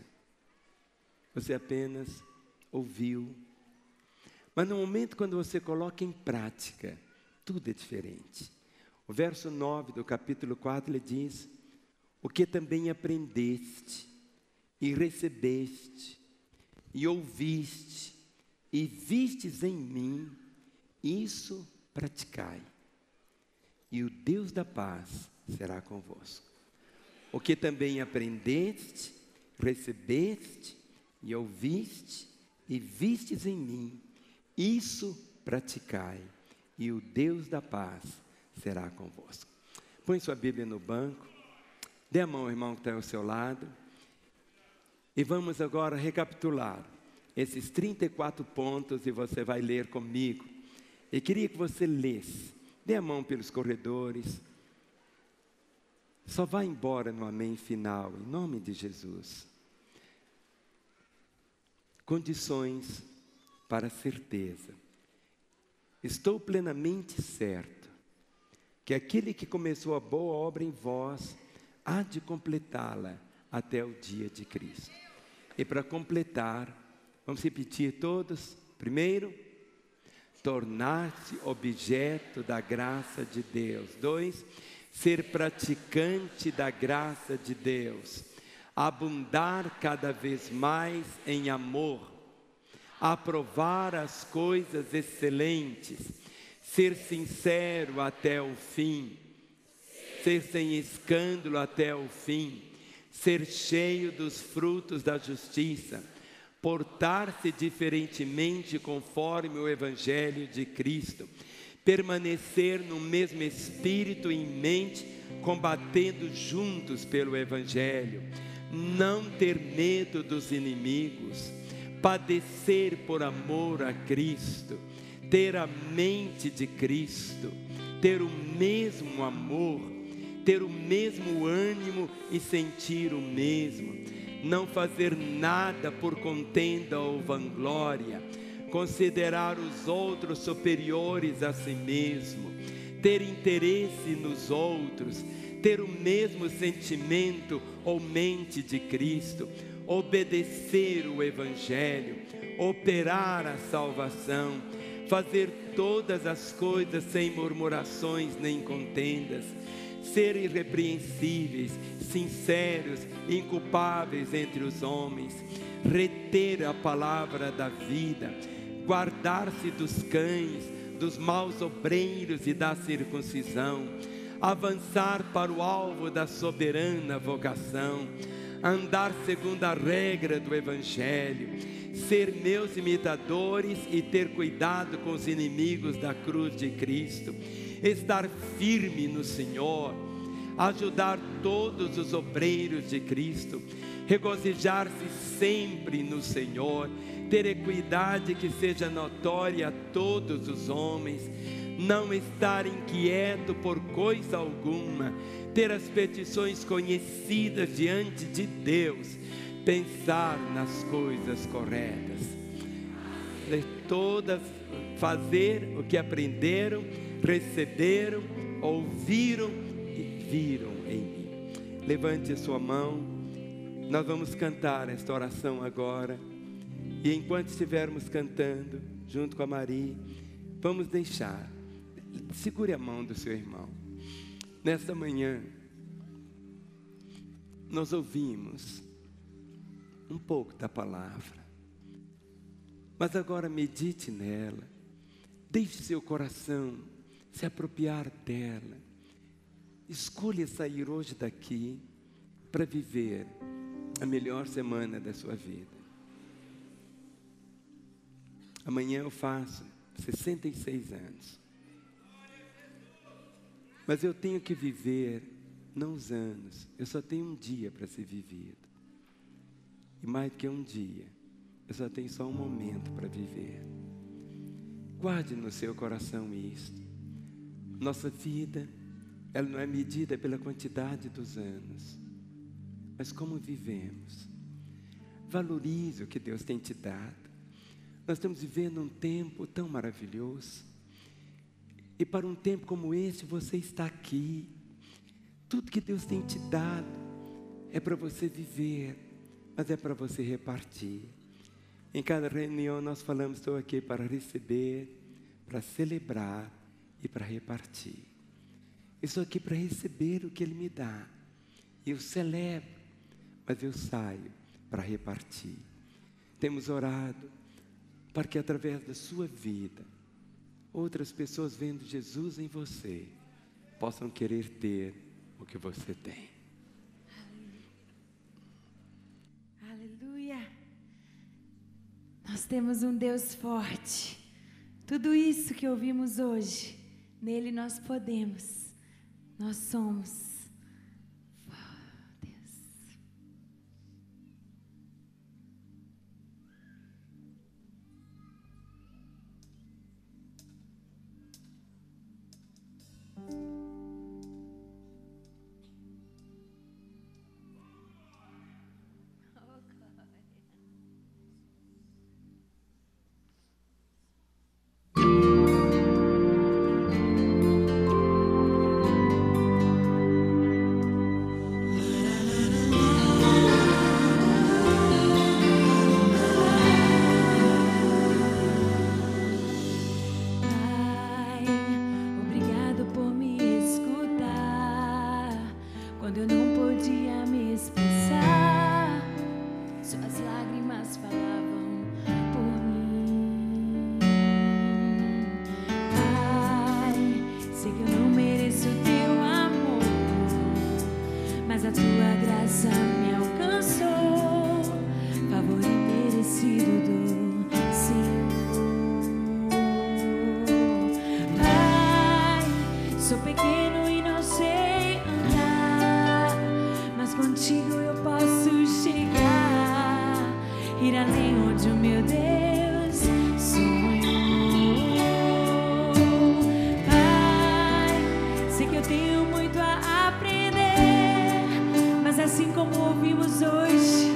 você apenas ouviu. Mas no momento quando você coloca em prática, tudo é diferente. O verso 9 do capítulo 4, ele diz, o que também aprendeste, e recebeste, e ouviste, e vistes em mim, isso praticai, e o Deus da paz será convosco. O que também aprendeste, recebeste, e ouviste, e vistes em mim, isso praticai, e o Deus da paz será convosco. Põe sua Bíblia no banco, dê a mão ao irmão que está ao seu lado, e vamos agora recapitular esses 34 pontos, e você vai ler comigo. Eu queria que você lesse, dê a mão pelos corredores, só vá embora no amém final, em nome de Jesus. Condições para a certeza. Estou plenamente certo que aquele que começou a boa obra em vós há de completá-la até o dia de Cristo. E para completar, vamos repetir todos. Primeiro, tornar-se objeto da graça de Deus. 2, ser praticante da graça de Deus. Abundar cada vez mais em amor. Aprovar as coisas excelentes. Ser sincero até o fim. Ser sem escândalo até o fim. Ser cheio dos frutos da justiça. Portar-se diferentemente conforme o Evangelho de Cristo, permanecer no mesmo espírito e em mente, combatendo juntos pelo Evangelho, não ter medo dos inimigos, padecer por amor a Cristo, ter a mente de Cristo, ter o mesmo amor, ter o mesmo ânimo e sentir o mesmo, não fazer nada por contenda ou vanglória, considerar os outros superiores a si mesmo, ter interesse nos outros, ter o mesmo sentimento ou mente de Cristo, obedecer o Evangelho, operar a salvação, fazer todas as coisas sem murmurações nem contendas, ser irrepreensíveis, sinceros, inculpáveis entre os homens, reter a palavra da vida, guardar-se dos cães, dos maus obreiros e da circuncisão, avançar para o alvo da soberana vocação, andar segundo a regra do Evangelho, ser meus imitadores e ter cuidado com os inimigos da cruz de Cristo, estar firme no Senhor, ajudar todos os obreiros de Cristo, regozijar-se sempre no Senhor, ter equidade que seja notória a todos os homens, não estar inquieto por coisa alguma, ter as petições conhecidas diante de Deus, pensar nas coisas corretas, todas fazer o que aprenderam, receberam, ouviram e viram em mim. Levante a sua mão, nós vamos cantar esta oração agora, e enquanto estivermos cantando, junto com a Maria, vamos deixar, segure a mão do seu irmão. Nesta manhã, nós ouvimos um pouco da palavra, mas agora medite nela, deixe seu coração se apropriar dela, escolha sair hoje daqui para viver a melhor semana da sua vida. Amanhã eu faço 66 anos, mas eu tenho que viver, não os anos, eu só tenho um dia para ser vivido. E mais do que um dia, eu só tenho só um momento para viver. Guarde no seu coração isto. Nossa vida, ela não é medida pela quantidade dos anos, mas como vivemos. Valorize o que Deus tem te dado. Nós estamos vivendo um tempo tão maravilhoso. E para um tempo como esse, você está aqui. Tudo que Deus tem te dado é para você viver, mas é para você repartir. Em cada reunião nós falamos, estou aqui para receber, para celebrar e para repartir. Eu estou aqui para receber o que Ele me dá. Eu celebro, mas eu saio para repartir. Temos orado para que através da sua vida, outras pessoas vendo Jesus em você, possam querer ter o que você tem. Aleluia! Nós temos um Deus forte. Tudo isso que ouvimos hoje, nele nós podemos, nós somos. Assim como ouvimos hoje,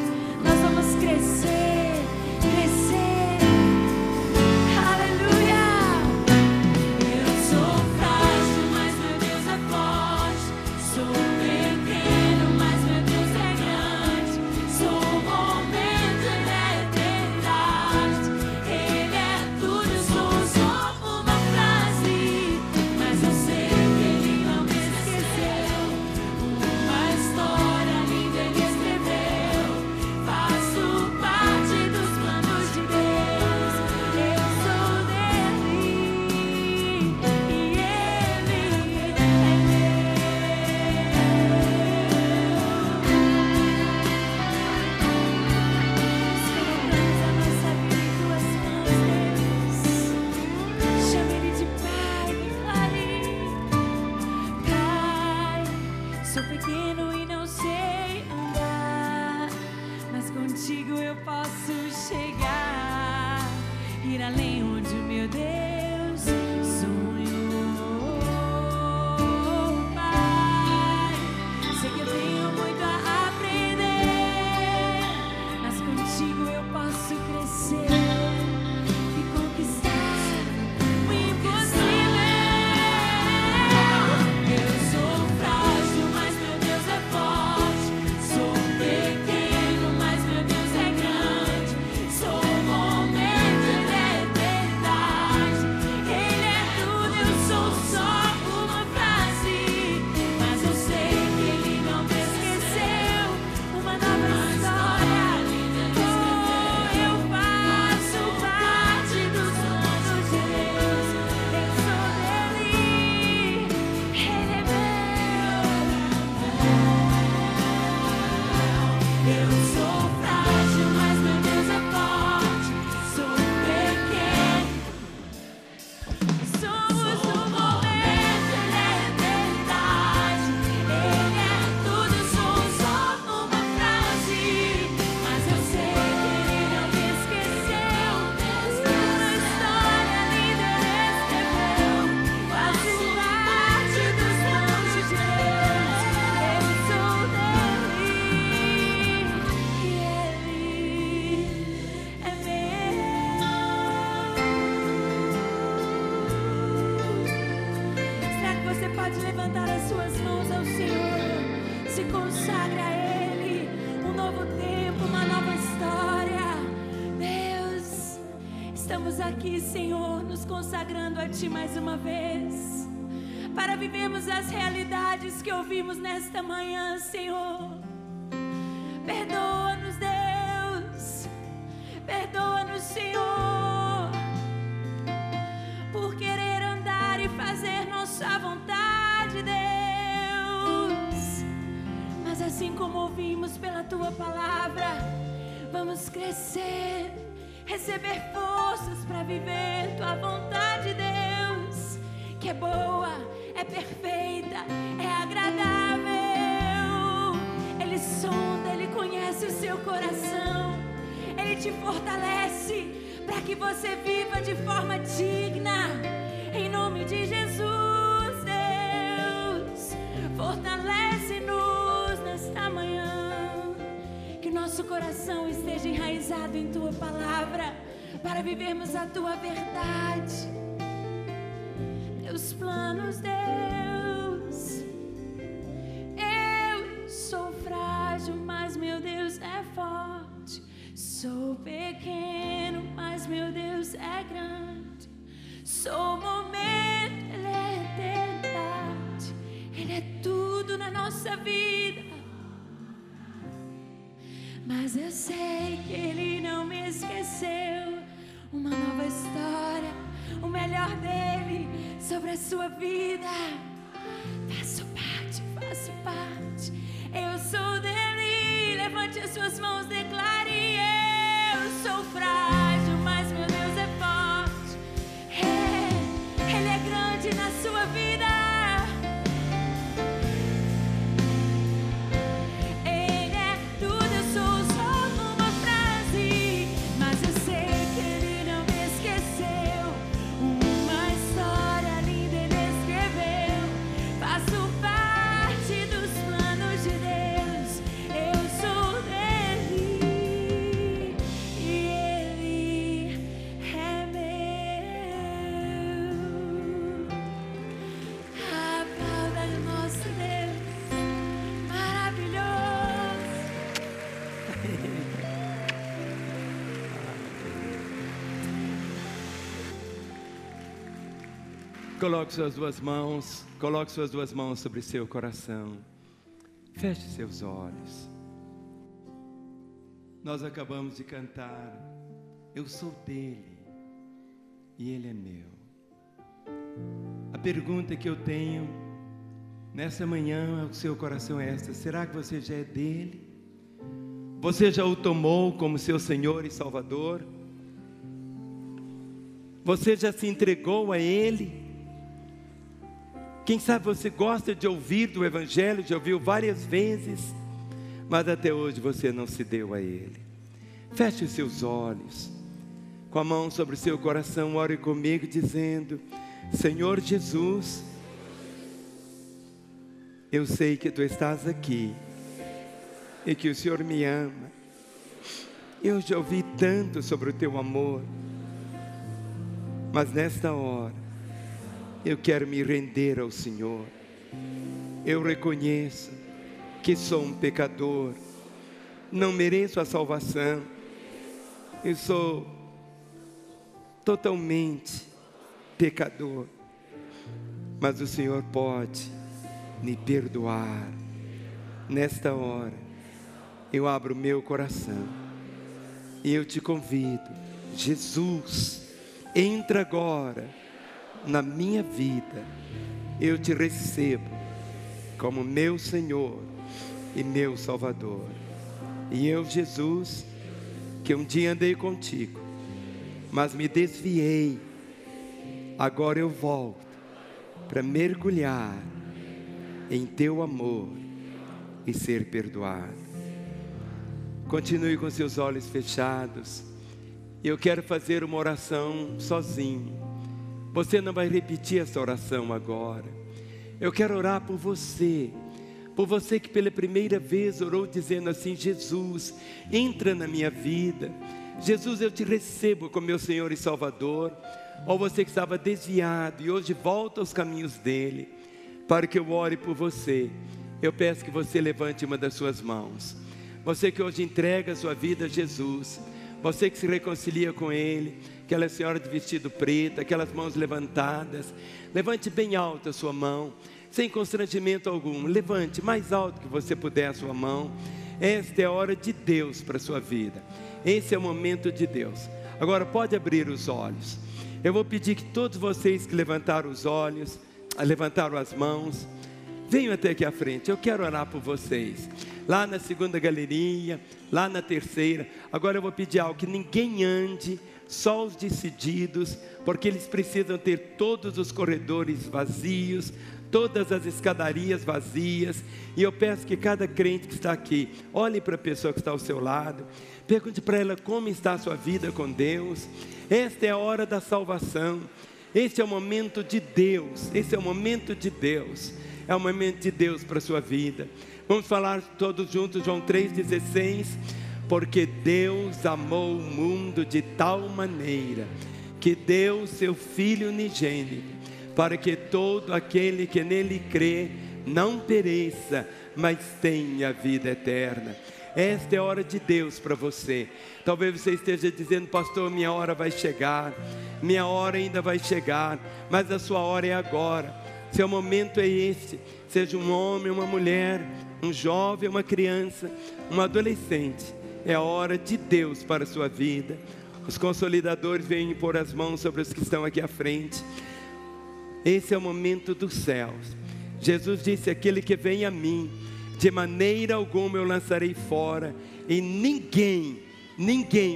ir além onde o meu Deus sonhou, Pai. Sei que eu tenho muito a aprender, mas contigo eu posso crescer e conquistar o impossível. Eu sou frágil, mas meu Deus é forte. Sou pequeno, mas meu Deus é grande. Sou momento, Ele é eternidade. Ele é tudo, eu sou só uma frase. Mas eu sei que Ele não me esqueceu. Uma nova história. Oh, eu faço parte dos planos de Deus. Eu sou dele, Ele é meu. Eu sou frágil, mas meu Deus é forte. Sou pequeno. Somos no momento, Ele é eternidade. Ele é tudo, sou só uma frase. Mas eu sei que Ele não me esqueceu. Uma história linda Ele escreveu. Faço parte dos planos de Deus. Eu sou dele e Ele é meu. Será que você pode levantar as suas mãos ao Senhor? Se consagre a Ele. Um novo tempo, uma nova história. Deus, estamos aqui, Senhor, nos consagrando a Ti mais uma vez, para vivermos as realidades que ouvimos nesta manhã, Senhor. Perdoa-nos, Deus. Perdoa-nos, Senhor, por querer andar e fazer nossa vontade, Deus. Mas assim como ouvimos pela Tua palavra, vamos crescer, receber forças para viver Tua vontade, Deus, que é boa, é perfeita, é agradável. Ele sonda, Ele conhece o seu coração. Ele te fortalece para que você viva de forma digna. Em nome de Jesus, Deus, fortalece-nos nesta manhã. Que o nosso coração esteja enraizado em Tua palavra, para vivermos a Tua verdade. Teus planos, Deus. Eu sou frágil, mas meu Deus é forte. Sou pequeno, mas meu Deus é grande. Sou momento, Ele é eternidade. Ele é tudo na nossa vida. Mas eu sei que Ele não me esqueceu. Uma nova história, o melhor dele sobre a sua vida. Faço parte. Eu sou dele. Levante as suas mãos, declare: eu sou frágil, mas meu Deus é forte. Ele é grande na sua vida. Ele é tudo, eu sou só uma frase. Mas eu sei que Ele não me esqueceu. Uma história linda Ele escreveu. Faço parte dos planos de Deus. Eu sou dele e Ele é meu. Aplauda o nosso Deus maravilhoso. Coloque suas duas mãos sobre seu coração. Feche seus olhos. Nós acabamos de cantar: eu sou dele e ele é meu. A pergunta que eu tenho nessa manhã ao seu coração é esta: será que você já é dele? Você já o tomou como seu Senhor e Salvador? Você já se entregou a Ele? Quem sabe você gosta de ouvir do Evangelho, já ouviu várias vezes, mas até hoje você não se deu a Ele. Feche os seus olhos. Com a mão sobre o seu coração, ore comigo dizendo: Senhor Jesus, eu sei que Tu estás aqui e que o Senhor me ama. Eu já ouvi tanto sobre o Teu amor, mas nesta hora eu quero me render ao Senhor. Eu reconheço que sou um pecador, não mereço a salvação, eu sou totalmente pecador, mas o Senhor pode me perdoar. Nesta hora eu abro o meu coração e eu te convido: Jesus, entra agora na minha vida. Eu te recebo como meu Senhor e meu Salvador. E eu, Jesus, que um dia andei contigo, mas me desviei, agora eu volto para mergulhar em Teu amor e ser perdoado. Continue com seus olhos fechados. Eu quero fazer uma oração sozinho. Você não vai repetir essa oração agora. Eu quero orar por você que pela primeira vez orou dizendo assim: Jesus, entra na minha vida. Jesus, eu te recebo como meu Senhor e Salvador. Ou você que estava desviado e hoje volta aos caminhos dele, para que eu ore por você, eu peço que você levante uma das suas mãos. Você que hoje entrega a sua vida a Jesus, você que se reconcilia com Ele, aquela senhora de vestido preto, aquelas mãos levantadas, levante bem alto a sua mão, sem constrangimento algum. Levante mais alto que você puder a sua mão. Esta é a hora de Deus para a sua vida. Esse é o momento de Deus. Agora pode abrir os olhos. Eu vou pedir que todos vocês que levantaram os olhos, levantaram as mãos, venham até aqui à frente. Eu quero orar por vocês. Lá na segunda galeria, lá na terceira. Agora eu vou pedir algo: que ninguém ande, só os decididos, porque eles precisam ter todos os corredores vazios, todas as escadarias vazias. E eu peço que cada crente que está aqui olhe para a pessoa que está ao seu lado, pergunte para ela como está a sua vida com Deus. Esta é a hora da salvação. Este é o momento de Deus. Esse é o momento de Deus. É o momento de Deus para a sua vida. Vamos falar todos juntos, João 3,16. Porque Deus amou o mundo de tal maneira que deu seu Filho unigênito, para que todo aquele que nele crê não pereça, mas tenha vida eterna. Esta é a hora de Deus para você. Talvez você esteja dizendo: pastor, minha hora vai chegar, minha hora ainda vai chegar, mas a sua hora é agora. Seu momento é este. Seja um homem, uma mulher, um jovem, uma criança, um adolescente, é a hora de Deus para a sua vida. Os consolidadores vêm pôr as mãos sobre os que estão aqui à frente. Esse é o momento dos céus. Jesus disse: aquele que vem a mim, de maneira alguma eu lançarei fora, e ninguém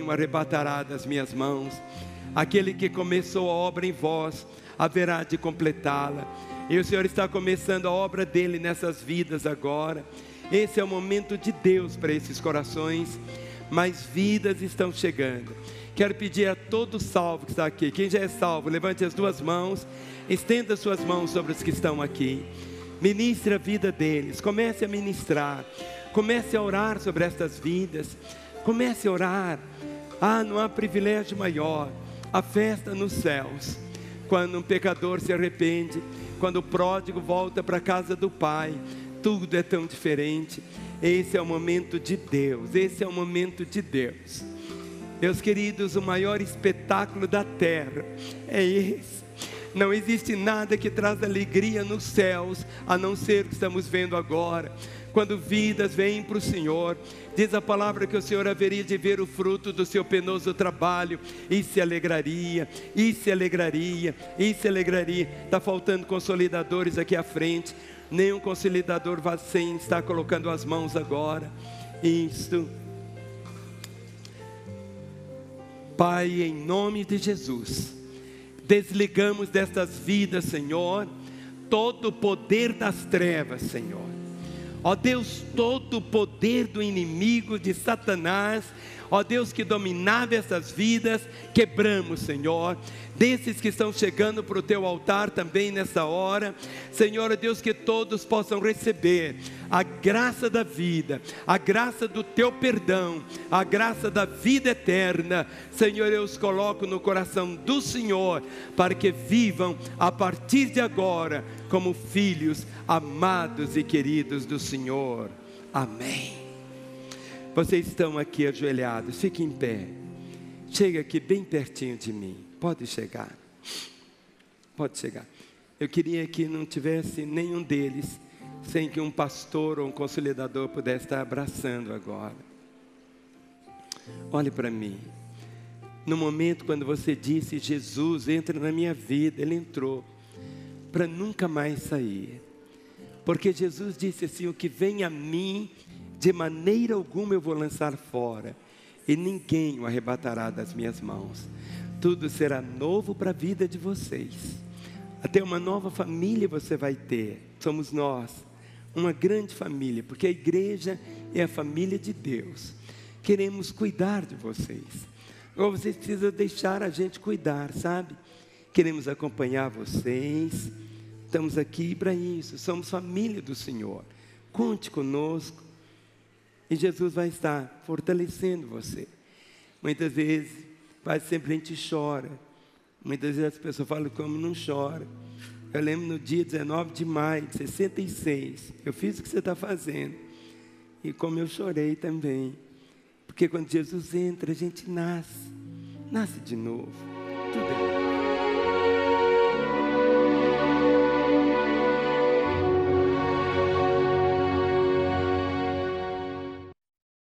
o arrebatará das minhas mãos. Aquele que começou a obra em vós, haverá de completá-la. E o Senhor está começando a obra dele nessas vidas agora. Esse é o momento de Deus para esses corações. Mas vidas estão chegando. Quero pedir a todo salvo que está aqui, quem já é salvo, levante as duas mãos, estenda as suas mãos sobre os que estão aqui. Ministre a vida deles, comece a ministrar, comece a orar sobre estas vidas, comece a orar. Não há privilégio maior, a festa nos céus, quando um pecador se arrepende, quando o pródigo volta para a casa do Pai, tudo é tão diferente. Esse é o momento de Deus, esse é o momento de Deus. Meus queridos, o maior espetáculo da terra é esse. Não existe nada que traz alegria nos céus, a não ser o que estamos vendo agora. Quando vidas vêm para o Senhor, diz a palavra que o Senhor haveria de ver o fruto do seu penoso trabalho, e se alegraria, e se alegraria, e se alegraria. Está faltando consolidadores aqui à frente. Nenhum consolidador sem está colocando as mãos agora. Isto. Pai, em nome de Jesus, desligamos destas vidas, Senhor, todo o poder das trevas, Senhor. Ó Deus, todo o poder do inimigo, de Satanás, ó Deus, que dominava essas vidas, quebramos, Senhor. Desses que estão chegando para o teu altar também nessa hora, Senhor, ó Deus, que todos possam receber a graça da vida, a graça do teu perdão, a graça da vida eterna. Senhor, eu os coloco no coração do Senhor, para que vivam a partir de agora como filhos amados e queridos do Senhor. Amém. Vocês estão aqui ajoelhados, fiquem em pé. Chega aqui bem pertinho de mim. Pode chegar. Pode chegar. Eu queria que não tivesse nenhum deles sem que um pastor ou um consolidador pudesse estar abraçando agora. Olhe para mim. No momento quando você disse, Jesus, entra na minha vida, Ele entrou para nunca mais sair. Porque Jesus disse assim, o que vem a mim, de maneira alguma eu vou lançar fora, e ninguém o arrebatará das minhas mãos. Tudo será novo para a vida de vocês. Até uma nova família você vai ter. Somos nós, uma grande família, porque a igreja é a família de Deus. Queremos cuidar de vocês. Ou vocês precisam deixar a gente cuidar, sabe? Queremos acompanhar vocês. Estamos aqui para isso. Somos família do Senhor. Conte conosco. E Jesus vai estar fortalecendo você. Muitas vezes, quase sempre a gente chora. Muitas vezes as pessoas falam como não chora. Eu lembro no dia 19 de maio de 66. Eu fiz o que você está fazendo. E como eu chorei também. Porque quando Jesus entra, a gente nasce. Nasce de novo. Tudo é novo.